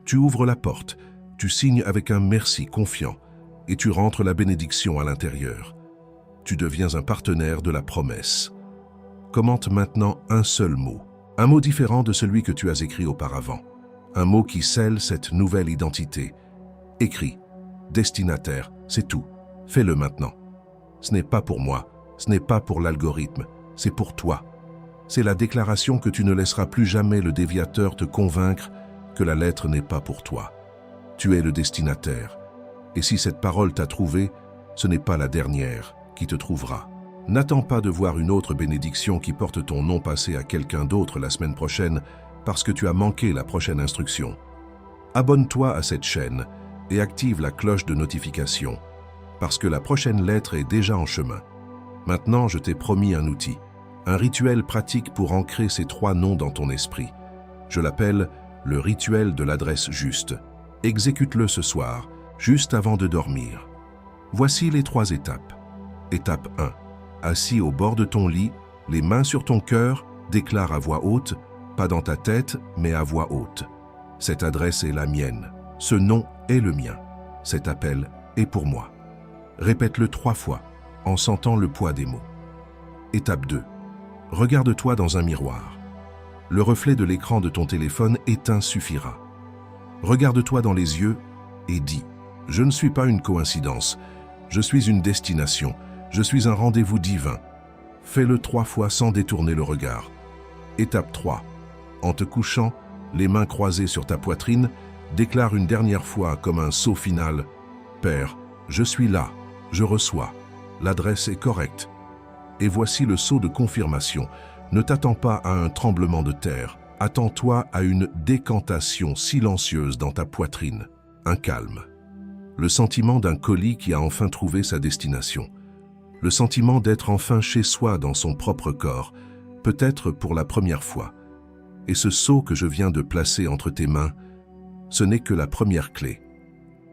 A: Tu ouvres la porte, tu signes avec un merci confiant et tu rentres la bénédiction à l'intérieur. Tu deviens un partenaire de la promesse. Commente maintenant un seul mot différent de celui que tu as écrit auparavant, un mot qui scelle cette nouvelle identité. Écris, destinataire, c'est tout, fais-le maintenant. Ce n'est pas pour moi, ce n'est pas pour l'algorithme, c'est pour toi. C'est la déclaration que tu ne laisseras plus jamais le déviateur te convaincre que la lettre n'est pas pour toi. Tu es le destinataire. Et si cette parole t'a trouvé, ce n'est pas la dernière qui te trouvera. N'attends pas de voir une autre bénédiction qui porte ton nom passer à quelqu'un d'autre la semaine prochaine parce que tu as manqué la prochaine instruction. Abonne-toi à cette chaîne et active la cloche de notification parce que la prochaine lettre est déjà en chemin. Maintenant, je t'ai promis un outil, un rituel pratique pour ancrer ces 3 noms dans ton esprit. Je l'appelle le rituel de l'adresse juste. Exécute-le ce soir, juste avant de dormir. Voici les 3 étapes. Étape 1. Assis au bord de ton lit, les mains sur ton cœur, déclare à voix haute, pas dans ta tête, mais à voix haute. Cette adresse est la mienne. Ce nom est le mien. Cet appel est pour moi. Répète-le 3 fois, en sentant le poids des mots. Étape 2. Regarde-toi dans un miroir. Le reflet de l'écran de ton téléphone éteint suffira. Regarde-toi dans les yeux et dis « Je ne suis pas une coïncidence, je suis une destination, je suis un rendez-vous divin. » Fais-le 3 fois sans détourner le regard. Étape 3. En te couchant, les mains croisées sur ta poitrine, déclare une dernière fois comme un sceau final « Père, je suis là, je reçois, l'adresse est correcte. » Et voici le sceau de confirmation. Ne t'attends pas à un tremblement de terre, attends-toi à une décantation silencieuse dans ta poitrine, un calme. Le sentiment d'un colis qui a enfin trouvé sa destination. Le sentiment d'être enfin chez soi dans son propre corps, peut-être pour la première fois. Et ce sceau que je viens de placer entre tes mains, ce n'est que la première clé,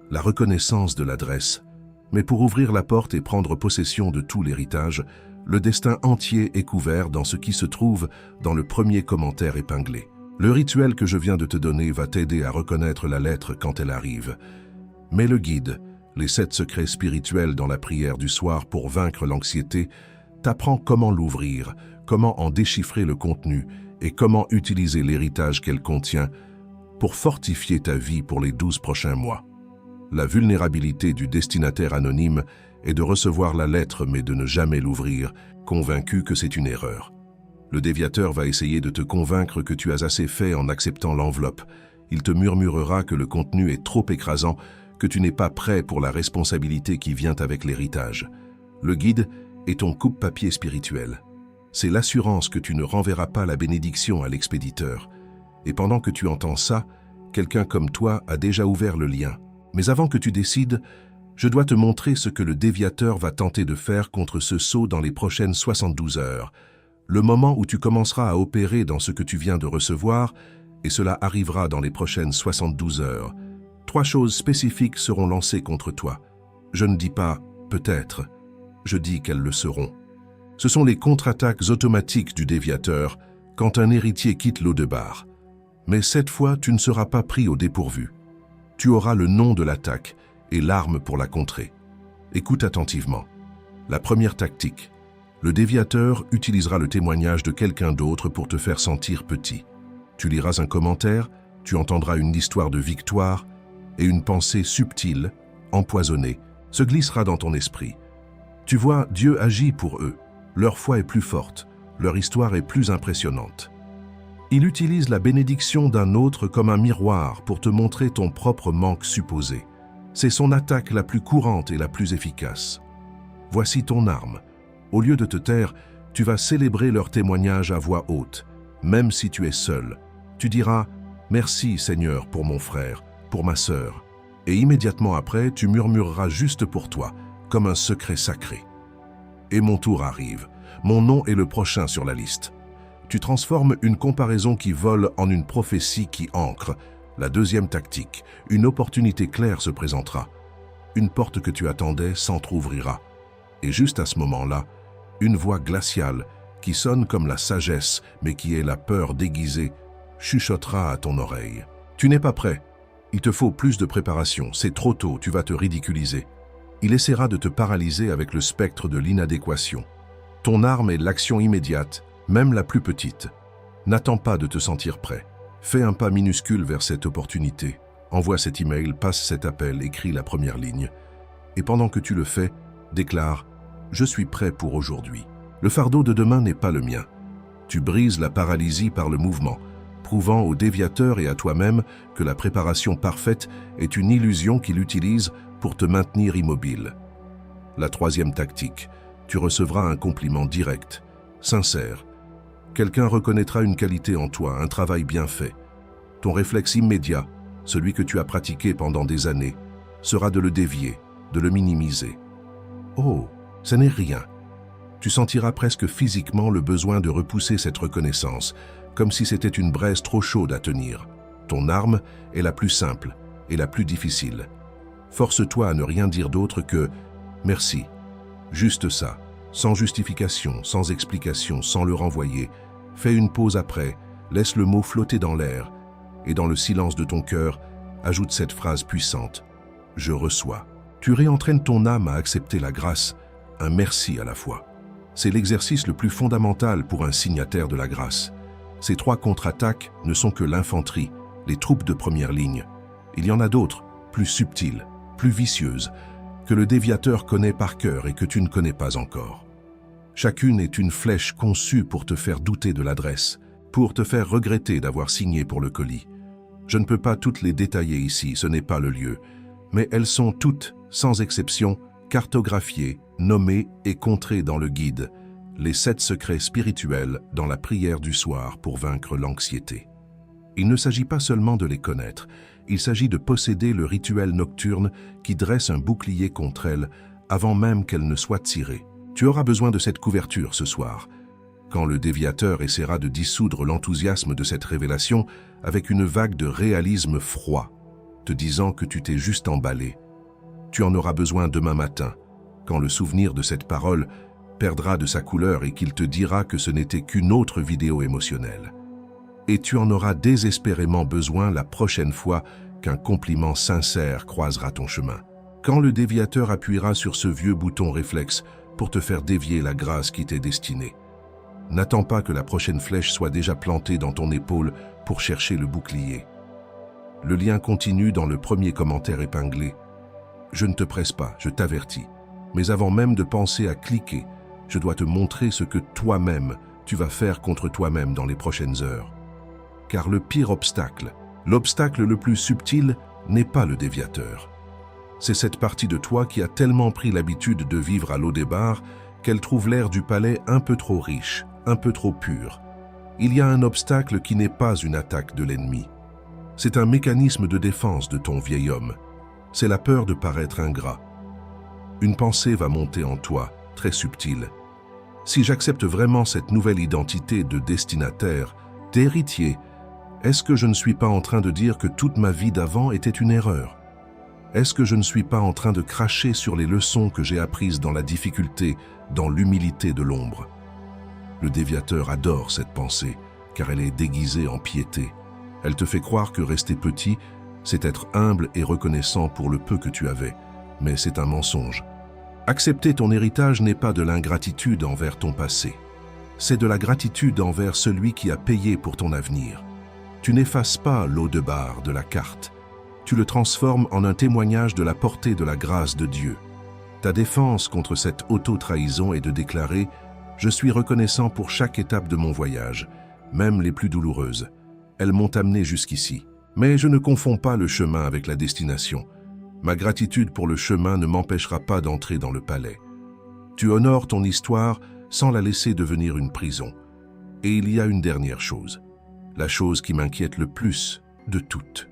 A: la reconnaissance de l'adresse. Mais pour ouvrir la porte et prendre possession de tout l'héritage, le destin entier est couvert dans ce qui se trouve dans le premier commentaire épinglé. Le rituel que je viens de te donner va t'aider à reconnaître la lettre quand elle arrive. Mais le guide, les 7 secrets spirituels dans la prière du soir pour vaincre l'anxiété, t'apprend comment l'ouvrir, comment en déchiffrer le contenu et comment utiliser l'héritage qu'elle contient pour fortifier ta vie pour les 12 prochains mois. La vulnérabilité du destinataire anonyme est de recevoir la lettre mais de ne jamais l'ouvrir, convaincu que c'est une erreur. Le déviateur va essayer de te convaincre que tu as assez fait en acceptant l'enveloppe. Il te murmurera que le contenu est trop écrasant, que tu n'es pas prêt pour la responsabilité qui vient avec l'héritage. Le guide est ton coupe-papier spirituel. C'est l'assurance que tu ne renverras pas la bénédiction à l'expéditeur. Et pendant que tu entends ça, quelqu'un comme toi a déjà ouvert le lien. Mais avant que tu décides, je dois te montrer ce que le déviateur va tenter de faire contre ce sceau dans les prochaines 72 heures. Le moment où tu commenceras à opérer dans ce que tu viens de recevoir, et cela arrivera dans les prochaines 72 heures. 3 choses spécifiques seront lancées contre toi. Je ne dis pas « peut-être », je dis qu'elles le seront. Ce sont les contre-attaques automatiques du déviateur quand un héritier quitte l'Audebar. Mais cette fois, tu ne seras pas pris au dépourvu. Tu auras le nom de l'attaque et l'arme pour la contrer. Écoute attentivement. La première tactique. Le déviateur utilisera le témoignage de quelqu'un d'autre pour te faire sentir petit. Tu liras un commentaire, tu entendras une histoire de victoire et une pensée subtile, empoisonnée, se glissera dans ton esprit. Tu vois, Dieu agit pour eux. Leur foi est plus forte, leur histoire est plus impressionnante. Il utilise la bénédiction d'un autre comme un miroir pour te montrer ton propre manque supposé. C'est son attaque la plus courante et la plus efficace. Voici ton arme. Au lieu de te taire, tu vas célébrer leur témoignage à voix haute, même si tu es seul. Tu diras « Merci Seigneur pour mon frère, pour ma sœur ». Et immédiatement après, tu murmureras juste pour toi, comme un secret sacré. Et mon tour arrive. Mon nom est le prochain sur la liste. Tu transformes une comparaison qui vole en une prophétie qui ancre. La deuxième tactique, une opportunité claire se présentera. Une porte que tu attendais s'entr'ouvrira. Et juste à ce moment-là, une voix glaciale, qui sonne comme la sagesse, mais qui est la peur déguisée, chuchotera à ton oreille. Tu n'es pas prêt. Il te faut plus de préparation. C'est trop tôt, tu vas te ridiculiser. Il essaiera de te paralyser avec le spectre de l'inadéquation. Ton arme est l'action immédiate, même la plus petite. N'attends pas de te sentir prêt. Fais un pas minuscule vers cette opportunité. Envoie cet email, passe cet appel, écris la première ligne. Et pendant que tu le fais, déclare « Je suis prêt pour aujourd'hui ». Le fardeau de demain n'est pas le mien. Tu brises la paralysie par le mouvement, prouvant au déviateur et à toi-même que la préparation parfaite est une illusion qu'il utilise pour te maintenir immobile. La troisième tactique, tu recevras un compliment direct, sincère. Quelqu'un reconnaîtra une qualité en toi, un travail bien fait. Ton réflexe immédiat, celui que tu as pratiqué pendant des années, sera de le dévier, de le minimiser. Oh, ce n'est rien. Tu sentiras presque physiquement le besoin de repousser cette reconnaissance, comme si c'était une braise trop chaude à tenir. Ton arme est la plus simple et la plus difficile. Force-toi à ne rien dire d'autre que « merci ». Juste ça, sans justification, sans explication, sans le renvoyer. Fais une pause après, laisse le mot flotter dans l'air et dans le silence de ton cœur, ajoute cette phrase puissante « Je reçois ». Tu réentraînes ton âme à accepter la grâce, un merci à la fois. C'est l'exercice le plus fondamental pour un signataire de la grâce. Ces 3 contre-attaques ne sont que l'infanterie, les troupes de première ligne. Il y en a d'autres, plus subtiles, plus vicieuses, que le déviateur connaît par cœur et que tu ne connais pas encore. Chacune est une flèche conçue pour te faire douter de l'adresse, pour te faire regretter d'avoir signé pour le colis. Je ne peux pas toutes les détailler ici, ce n'est pas le lieu, mais elles sont toutes, sans exception, cartographiées, nommées et contrées dans le guide, les 7 secrets spirituels dans la prière du soir pour vaincre l'anxiété. Il ne s'agit pas seulement de les connaître, il s'agit de posséder le rituel nocturne qui dresse un bouclier contre elles avant même qu'elle ne soit tirée. Tu auras besoin de cette couverture ce soir. quand le déviateur essaiera de dissoudre l'enthousiasme de cette révélation avec une vague de réalisme froid, te disant que tu t'es juste emballé. Tu en auras besoin demain matin, quand le souvenir de cette parole perdra de sa couleur et qu'il te dira que ce n'était qu'une autre vidéo émotionnelle. Et tu en auras désespérément besoin la prochaine fois qu'un compliment sincère croisera ton chemin. Quand le déviateur appuiera sur ce vieux bouton réflexe pour te faire dévier la grâce qui t'est destinée. N'attends pas que la prochaine flèche soit déjà plantée dans ton épaule pour chercher le bouclier. Le lien continue dans le premier commentaire épinglé. Je ne te presse pas, je t'avertis. Mais avant même de penser à cliquer, je dois te montrer ce que toi-même, tu vas faire contre toi-même dans les prochaines heures. Car le pire obstacle, l'obstacle le plus subtil, n'est pas le déviateur. C'est cette partie de toi qui a tellement pris l'habitude de vivre à Lo-Debar qu'elle trouve l'air du palais un peu trop riche, un peu trop pur. Il y a un obstacle qui n'est pas une attaque de l'ennemi. C'est un mécanisme de défense de ton vieil homme. C'est la peur de paraître ingrat. Une pensée va monter en toi, très subtile. Si j'accepte vraiment cette nouvelle identité de destinataire, d'héritier, est-ce que je ne suis pas en train de dire que toute ma vie d'avant était une erreur? Est-ce que je ne suis pas en train de cracher sur les leçons que j'ai apprises dans la difficulté, dans l'humilité de l'ombre? Le déviateur adore cette pensée, car elle est déguisée en piété. Elle te fait croire que rester petit, c'est être humble et reconnaissant pour le peu que tu avais. Mais c'est un mensonge. Accepter ton héritage n'est pas de l'ingratitude envers ton passé. C'est de la gratitude envers celui qui a payé pour ton avenir. Tu n'effaces pas Lo-Debar de la carte. Tu le transformes en un témoignage de la portée de la grâce de Dieu. Ta défense contre cette auto-trahison est de déclarer « Je suis reconnaissant pour chaque étape de mon voyage, même les plus douloureuses. Elles m'ont amené jusqu'ici. Mais je ne confonds pas le chemin avec la destination. Ma gratitude pour le chemin ne m'empêchera pas d'entrer dans le palais. Tu honores ton histoire sans la laisser devenir une prison. Et il y a une dernière chose. La chose qui m'inquiète le plus de toutes.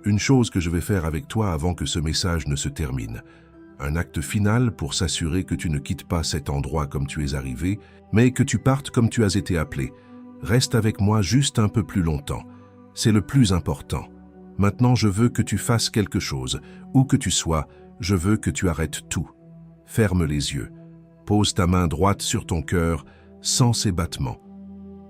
A: Une chose que je vais faire avec toi avant que ce message ne se termine. Un acte final pour s'assurer que tu ne quittes pas cet endroit comme tu es arrivé, mais que tu partes comme tu as été appelé. Reste avec moi juste un peu plus longtemps. C'est le plus important. Maintenant, je veux que tu fasses quelque chose. Où que tu sois, je veux que tu arrêtes tout. Ferme les yeux. Pose ta main droite sur ton cœur, sans ses battements.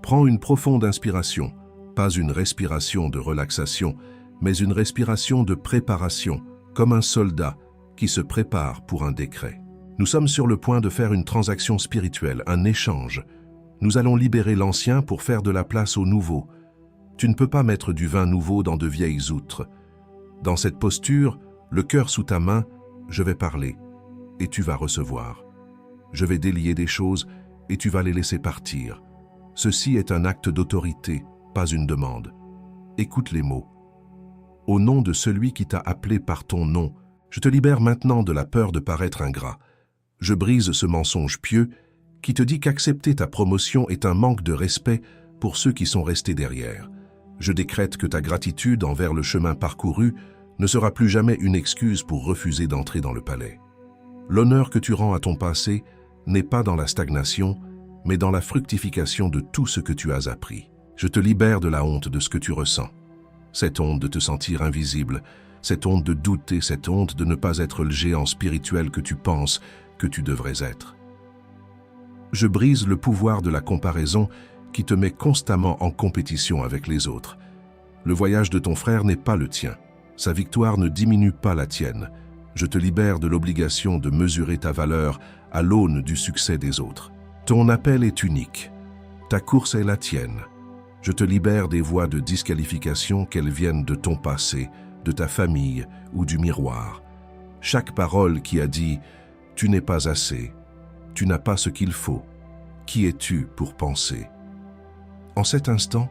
A: Prends une profonde inspiration, pas une respiration de relaxation, mais une respiration de préparation, comme un soldat qui se prépare pour un décret. Nous sommes sur le point de faire une transaction spirituelle, un échange. Nous allons libérer l'ancien pour faire de la place au nouveau. Tu ne peux pas mettre du vin nouveau dans de vieilles outres. Dans cette posture, le cœur sous ta main, je vais parler et tu vas recevoir. Je vais délier des choses et tu vas les laisser partir. Ceci est un acte d'autorité, pas une demande. Écoute les mots. Au nom de celui qui t'a appelé par ton nom, je te libère maintenant de la peur de paraître ingrat. Je brise ce mensonge pieux qui te dit qu'accepter ta promotion est un manque de respect pour ceux qui sont restés derrière. Je décrète que ta gratitude envers le chemin parcouru ne sera plus jamais une excuse pour refuser d'entrer dans le palais. L'honneur que tu rends à ton passé n'est pas dans la stagnation, mais dans la fructification de tout ce que tu as appris. Je te libère de la honte de ce que tu ressens. Cette honte de te sentir invisible, cette honte de douter, cette honte de ne pas être le géant spirituel que tu penses que tu devrais être. Je brise le pouvoir de la comparaison qui te met constamment en compétition avec les autres. Le voyage de ton frère n'est pas le tien. Sa victoire ne diminue pas la tienne. Je te libère de l'obligation de mesurer ta valeur à l'aune du succès des autres. Ton appel est unique. Ta course est la tienne. Je te libère des voies de disqualification, qu'elles viennent de ton passé, de ta famille ou du miroir. Chaque parole qui a dit « Tu n'es pas assez »,« Tu n'as pas ce qu'il faut », « Qui es-tu pour penser ?» En cet instant,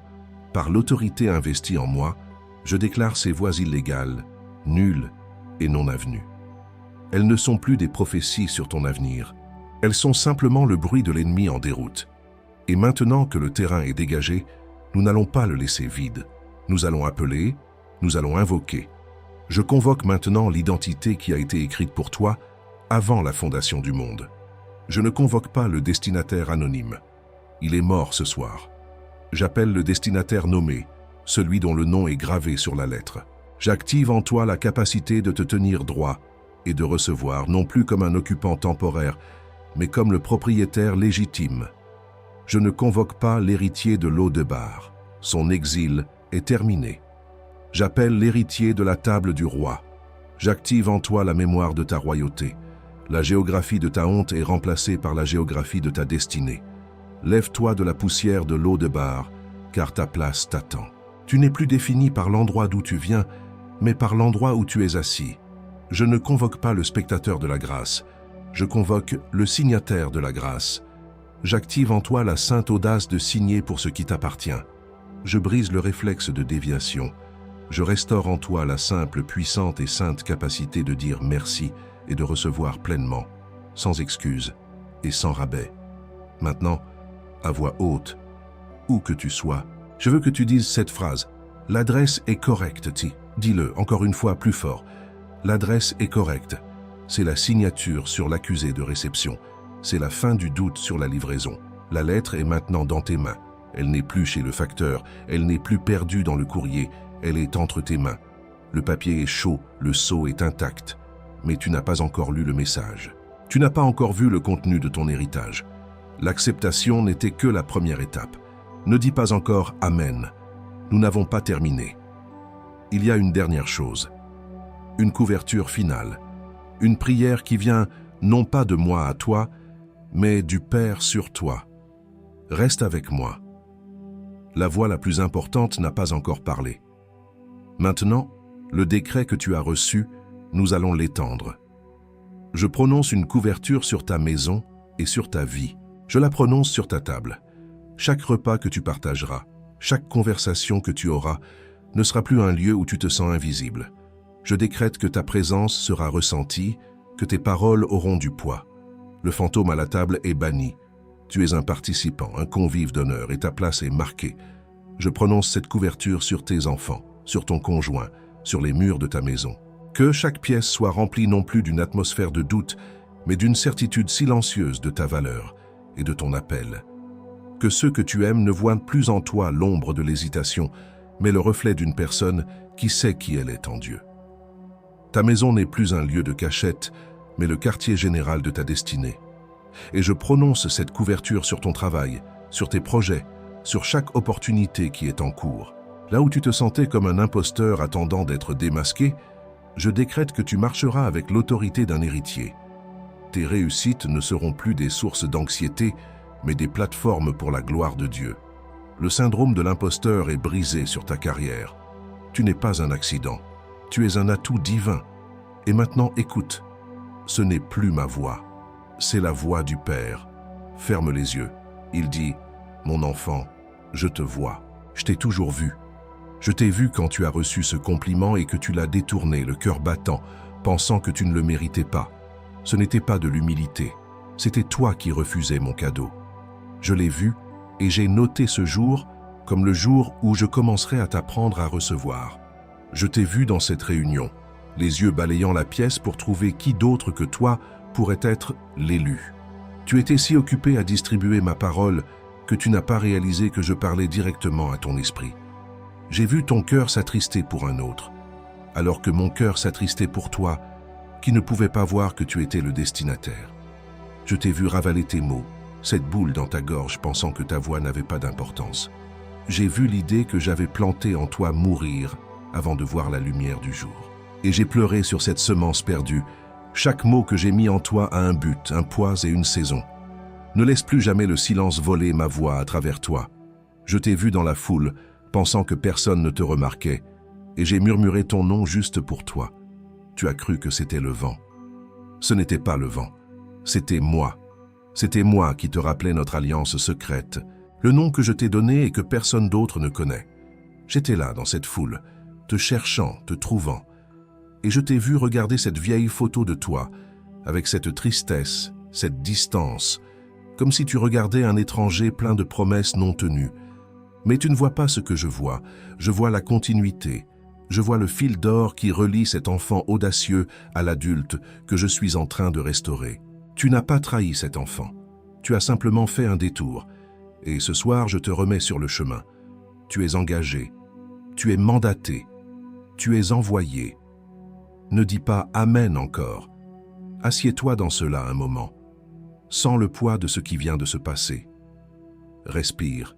A: par l'autorité investie en moi, je déclare ces voies illégales, nulles et non avenues. Elles ne sont plus des prophéties sur ton avenir. Elles sont simplement le bruit de l'ennemi en déroute. Et maintenant que le terrain est dégagé, nous n'allons pas le laisser vide. Nous allons appeler, nous allons invoquer. Je convoque maintenant l'identité qui a été écrite pour toi avant la fondation du monde. Je ne convoque pas le destinataire anonyme. Il est mort ce soir. J'appelle le destinataire nommé, celui dont le nom est gravé sur la lettre. J'active en toi la capacité de te tenir droit et de recevoir, non plus comme un occupant temporaire, mais comme le propriétaire légitime. Je ne convoque pas l'héritier de Lo-debar. Son exil est terminé. J'appelle l'héritier de la table du roi. J'active en toi la mémoire de ta royauté. La géographie de ta honte est remplacée par la géographie de ta destinée. Lève-toi de la poussière de Lo-debar, car ta place t'attend. Tu n'es plus défini par l'endroit d'où tu viens, mais par l'endroit où tu es assis. Je ne convoque pas le spectateur de la grâce, je convoque le signataire de la grâce. J'active en toi la sainte audace de signer pour ce qui t'appartient. Je brise le réflexe de déviation. Je restaure en toi la simple, puissante et sainte capacité de dire merci et de recevoir pleinement, sans excuse et sans rabais. Maintenant, à voix haute, où que tu sois, je veux que tu dises cette phrase. L'adresse est correcte, Ti. Dis-le encore une fois plus fort. L'adresse est correcte. C'est la signature sur l'accusé de réception. C'est la fin du doute sur la livraison. La lettre est maintenant dans tes mains. Elle n'est plus chez le facteur. Elle n'est plus perdue dans le courrier. Elle est entre tes mains. Le papier est chaud, le sceau est intact. Mais tu n'as pas encore lu le message. Tu n'as pas encore vu le contenu de ton héritage. L'acceptation n'était que la première étape. Ne dis pas encore « Amen ». Nous n'avons pas terminé. Il y a une dernière chose. Une couverture finale. Une prière qui vient non pas de moi à toi, mais du Père sur toi. Reste avec moi. La voix la plus importante n'a pas encore parlé. Maintenant, le décret que tu as reçu, nous allons l'étendre. Je prononce une couverture sur ta maison et sur ta vie. Je la prononce sur ta table. Chaque repas que tu partageras, chaque conversation que tu auras, ne sera plus un lieu où tu te sens invisible. Je décrète que ta présence sera ressentie, que tes paroles auront du poids. Le fantôme à la table est banni. Tu es un participant, un convive d'honneur et ta place est marquée. Je prononce cette couverture sur tes enfants, sur ton conjoint, sur les murs de ta maison. Que chaque pièce soit remplie non plus d'une atmosphère de doute, mais d'une certitude silencieuse de ta valeur et de ton appel. Que ceux que tu aimes ne voient plus en toi l'ombre de l'hésitation, mais le reflet d'une personne qui sait qui elle est en Dieu. Ta maison n'est plus un lieu de cachette, mais le quartier général de ta destinée. Et je prononce cette couverture sur ton travail, sur tes projets, sur chaque opportunité qui est en cours. Là où tu te sentais comme un imposteur attendant d'être démasqué, je décrète que tu marcheras avec l'autorité d'un héritier. Tes réussites ne seront plus des sources d'anxiété, mais des plateformes pour la gloire de Dieu. Le syndrome de l'imposteur est brisé sur ta carrière. Tu n'es pas un accident, tu es un atout divin. Et maintenant, écoute, ce n'est plus ma voix, c'est la voix du Père. Ferme les yeux. Il dit, « Mon enfant, je te vois, je t'ai toujours vu. Je t'ai vu quand tu as reçu ce compliment et que tu l'as détourné, le cœur battant, pensant que tu ne le méritais pas. Ce n'était pas de l'humilité, c'était toi qui refusais mon cadeau. Je l'ai vu et j'ai noté ce jour comme le jour où je commencerai à t'apprendre à recevoir. Je t'ai vu dans cette réunion, les yeux balayant la pièce pour trouver qui d'autre que toi pourrait être l'élu. Tu étais si occupé à distribuer ma parole que tu n'as pas réalisé que je parlais directement à ton esprit. J'ai vu ton cœur s'attrister pour un autre, alors que mon cœur s'attristait pour toi, qui ne pouvait pas voir que tu étais le destinataire. Je t'ai vu ravaler tes mots, cette boule dans ta gorge pensant que ta voix n'avait pas d'importance. J'ai vu l'idée que j'avais plantée en toi mourir avant de voir la lumière du jour. Et j'ai pleuré sur cette semence perdue. Chaque mot que j'ai mis en toi a un but, un poids et une saison. Ne laisse plus jamais le silence voler ma voix à travers toi. Je t'ai vu dans la foule, pensant que personne ne te remarquait, et j'ai murmuré ton nom juste pour toi. Tu as cru que c'était le vent. Ce n'était pas le vent, c'était moi. C'était moi qui te rappelais notre alliance secrète, le nom que je t'ai donné et que personne d'autre ne connaît. J'étais là dans cette foule, te cherchant, te trouvant, et je t'ai vu regarder cette vieille photo de toi, avec cette tristesse, cette distance, comme si tu regardais un étranger plein de promesses non tenues. Mais tu ne vois pas ce que je vois la continuité, je vois le fil d'or qui relie cet enfant audacieux à l'adulte que je suis en train de restaurer. Tu n'as pas trahi cet enfant, tu as simplement fait un détour, Et ce soir, je te remets sur le chemin. Tu es engagé, tu es mandaté, tu es envoyé. Ne dis pas « Amen » encore. Assieds-toi dans cela un moment. Sens le poids de ce qui vient de se passer. Respire.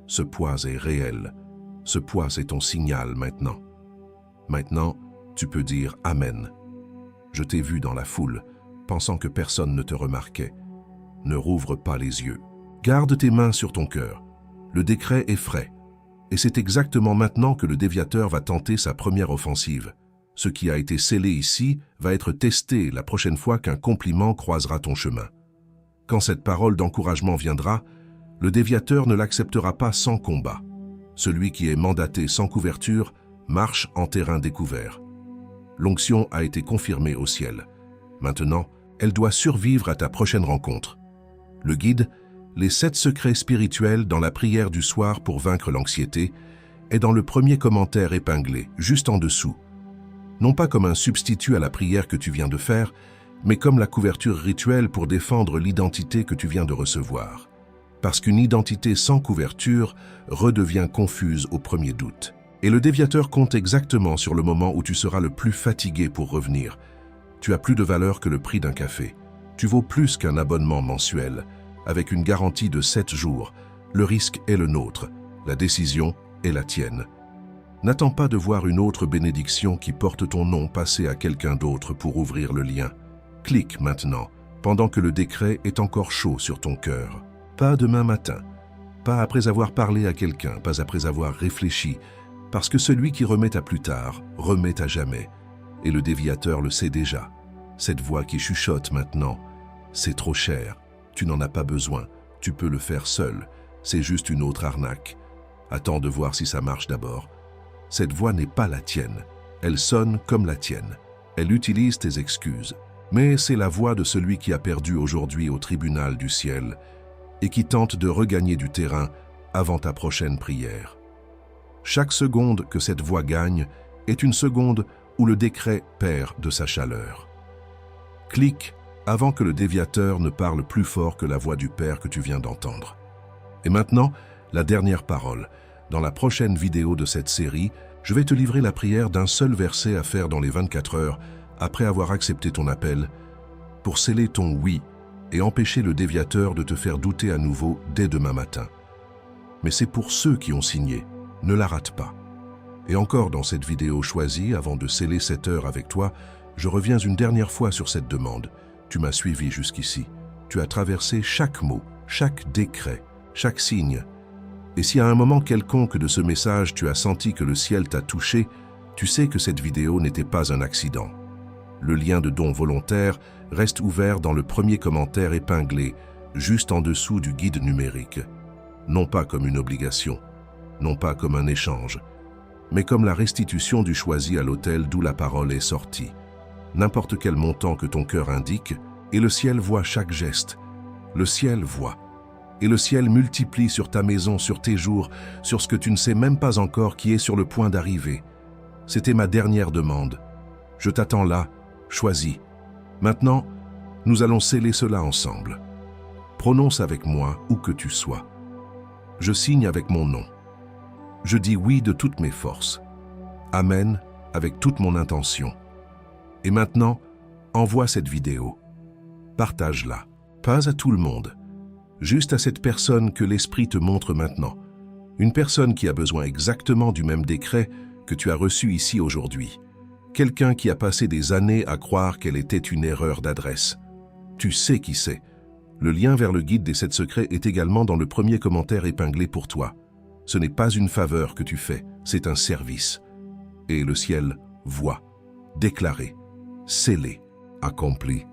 A: Ce poids est réel. Ce poids, c'est ton signal maintenant. Maintenant, tu peux dire « Amen ». Je t'ai vu dans la foule, pensant que personne ne te remarquait. Ne rouvre pas les yeux. Garde tes mains sur ton cœur. Le décret est frais. Et c'est exactement maintenant que le déviateur va tenter sa première offensive. Ce qui a été scellé ici va être testé la prochaine fois qu'un compliment croisera ton chemin. Quand cette parole d'encouragement viendra, le déviateur ne l'acceptera pas sans combat. Celui qui est mandaté sans couverture marche en terrain découvert. L'onction a été confirmée au ciel. Maintenant, elle doit survivre à ta prochaine rencontre. Le guide, les 7 secrets spirituels dans la prière du soir pour vaincre l'anxiété, est dans le premier commentaire épinglé, juste en dessous. Non pas comme un substitut à la prière que tu viens de faire, mais comme la couverture rituelle pour défendre l'identité que tu viens de recevoir. Parce qu'une identité sans couverture redevient confuse au premier doute. Et le déviateur compte exactement sur le moment où tu seras le plus fatigué pour revenir. Tu as plus de valeur que le prix d'un café. Tu vaux plus qu'un abonnement mensuel. Avec une garantie de 7 jours, le risque est le nôtre, la décision est la tienne. N'attends pas de voir une autre bénédiction qui porte ton nom passer à quelqu'un d'autre pour ouvrir le lien. Clique maintenant, pendant que le décret est encore chaud sur ton cœur. Pas demain matin, pas après avoir parlé à quelqu'un, pas après avoir réfléchi, parce que celui qui remet à plus tard, remet à jamais. Et le déviateur le sait déjà. Cette voix qui chuchote maintenant, c'est trop cher, tu n'en as pas besoin, tu peux le faire seul, c'est juste une autre arnaque. Attends de voir si ça marche d'abord. Cette voix n'est pas la tienne, elle sonne comme la tienne. Elle utilise tes excuses, mais c'est la voix de celui qui a perdu aujourd'hui au tribunal du ciel et qui tente de regagner du terrain avant ta prochaine prière. Chaque seconde que cette voix gagne est une seconde où le décret perd de sa chaleur. Clique avant que le déviateur ne parle plus fort que la voix du Père que tu viens d'entendre. Et maintenant, la dernière parole. Dans la prochaine vidéo de cette série, je vais te livrer la prière d'un seul verset à faire dans les 24 heures après avoir accepté ton appel, pour sceller ton oui et empêcher le déviateur de te faire douter à nouveau dès demain matin. Mais c'est pour ceux qui ont signé, ne la rate pas. Et encore dans cette vidéo choisie, avant de sceller cette heure avec toi, je reviens une dernière fois sur cette demande. Tu m'as suivi jusqu'ici. Tu as traversé chaque mot, chaque décret, chaque signe. Et si à un moment quelconque de ce message tu as senti que le ciel t'a touché, tu sais que cette vidéo n'était pas un accident. Le lien de don volontaire reste ouvert dans le premier commentaire épinglé, juste en dessous du guide numérique. Non pas comme une obligation, non pas comme un échange, mais comme la restitution du choisi à l'autel d'où la parole est sortie. N'importe quel montant que ton cœur indique, et le ciel voit chaque geste. Le ciel voit. Et le ciel multiplie sur ta maison, sur tes jours, sur ce que tu ne sais même pas encore qui est sur le point d'arriver. C'était ma dernière demande. Je t'attends là, choisis. Maintenant, nous allons sceller cela ensemble. Prononce avec moi où que tu sois. Je signe avec mon nom. Je dis oui de toutes mes forces. Amen avec toute mon intention. Et maintenant, envoie cette vidéo. Partage-la. Pas à tout le monde. Juste à cette personne que l'Esprit te montre maintenant. Une personne qui a besoin exactement du même décret que tu as reçu ici aujourd'hui. Quelqu'un qui a passé des années à croire qu'elle était une erreur d'adresse. Tu sais qui c'est. Le lien vers le guide des 7 secrets est également dans le premier commentaire épinglé pour toi. Ce n'est pas une faveur que tu fais, c'est un service. Et le ciel voit, déclaré, scellé, accompli.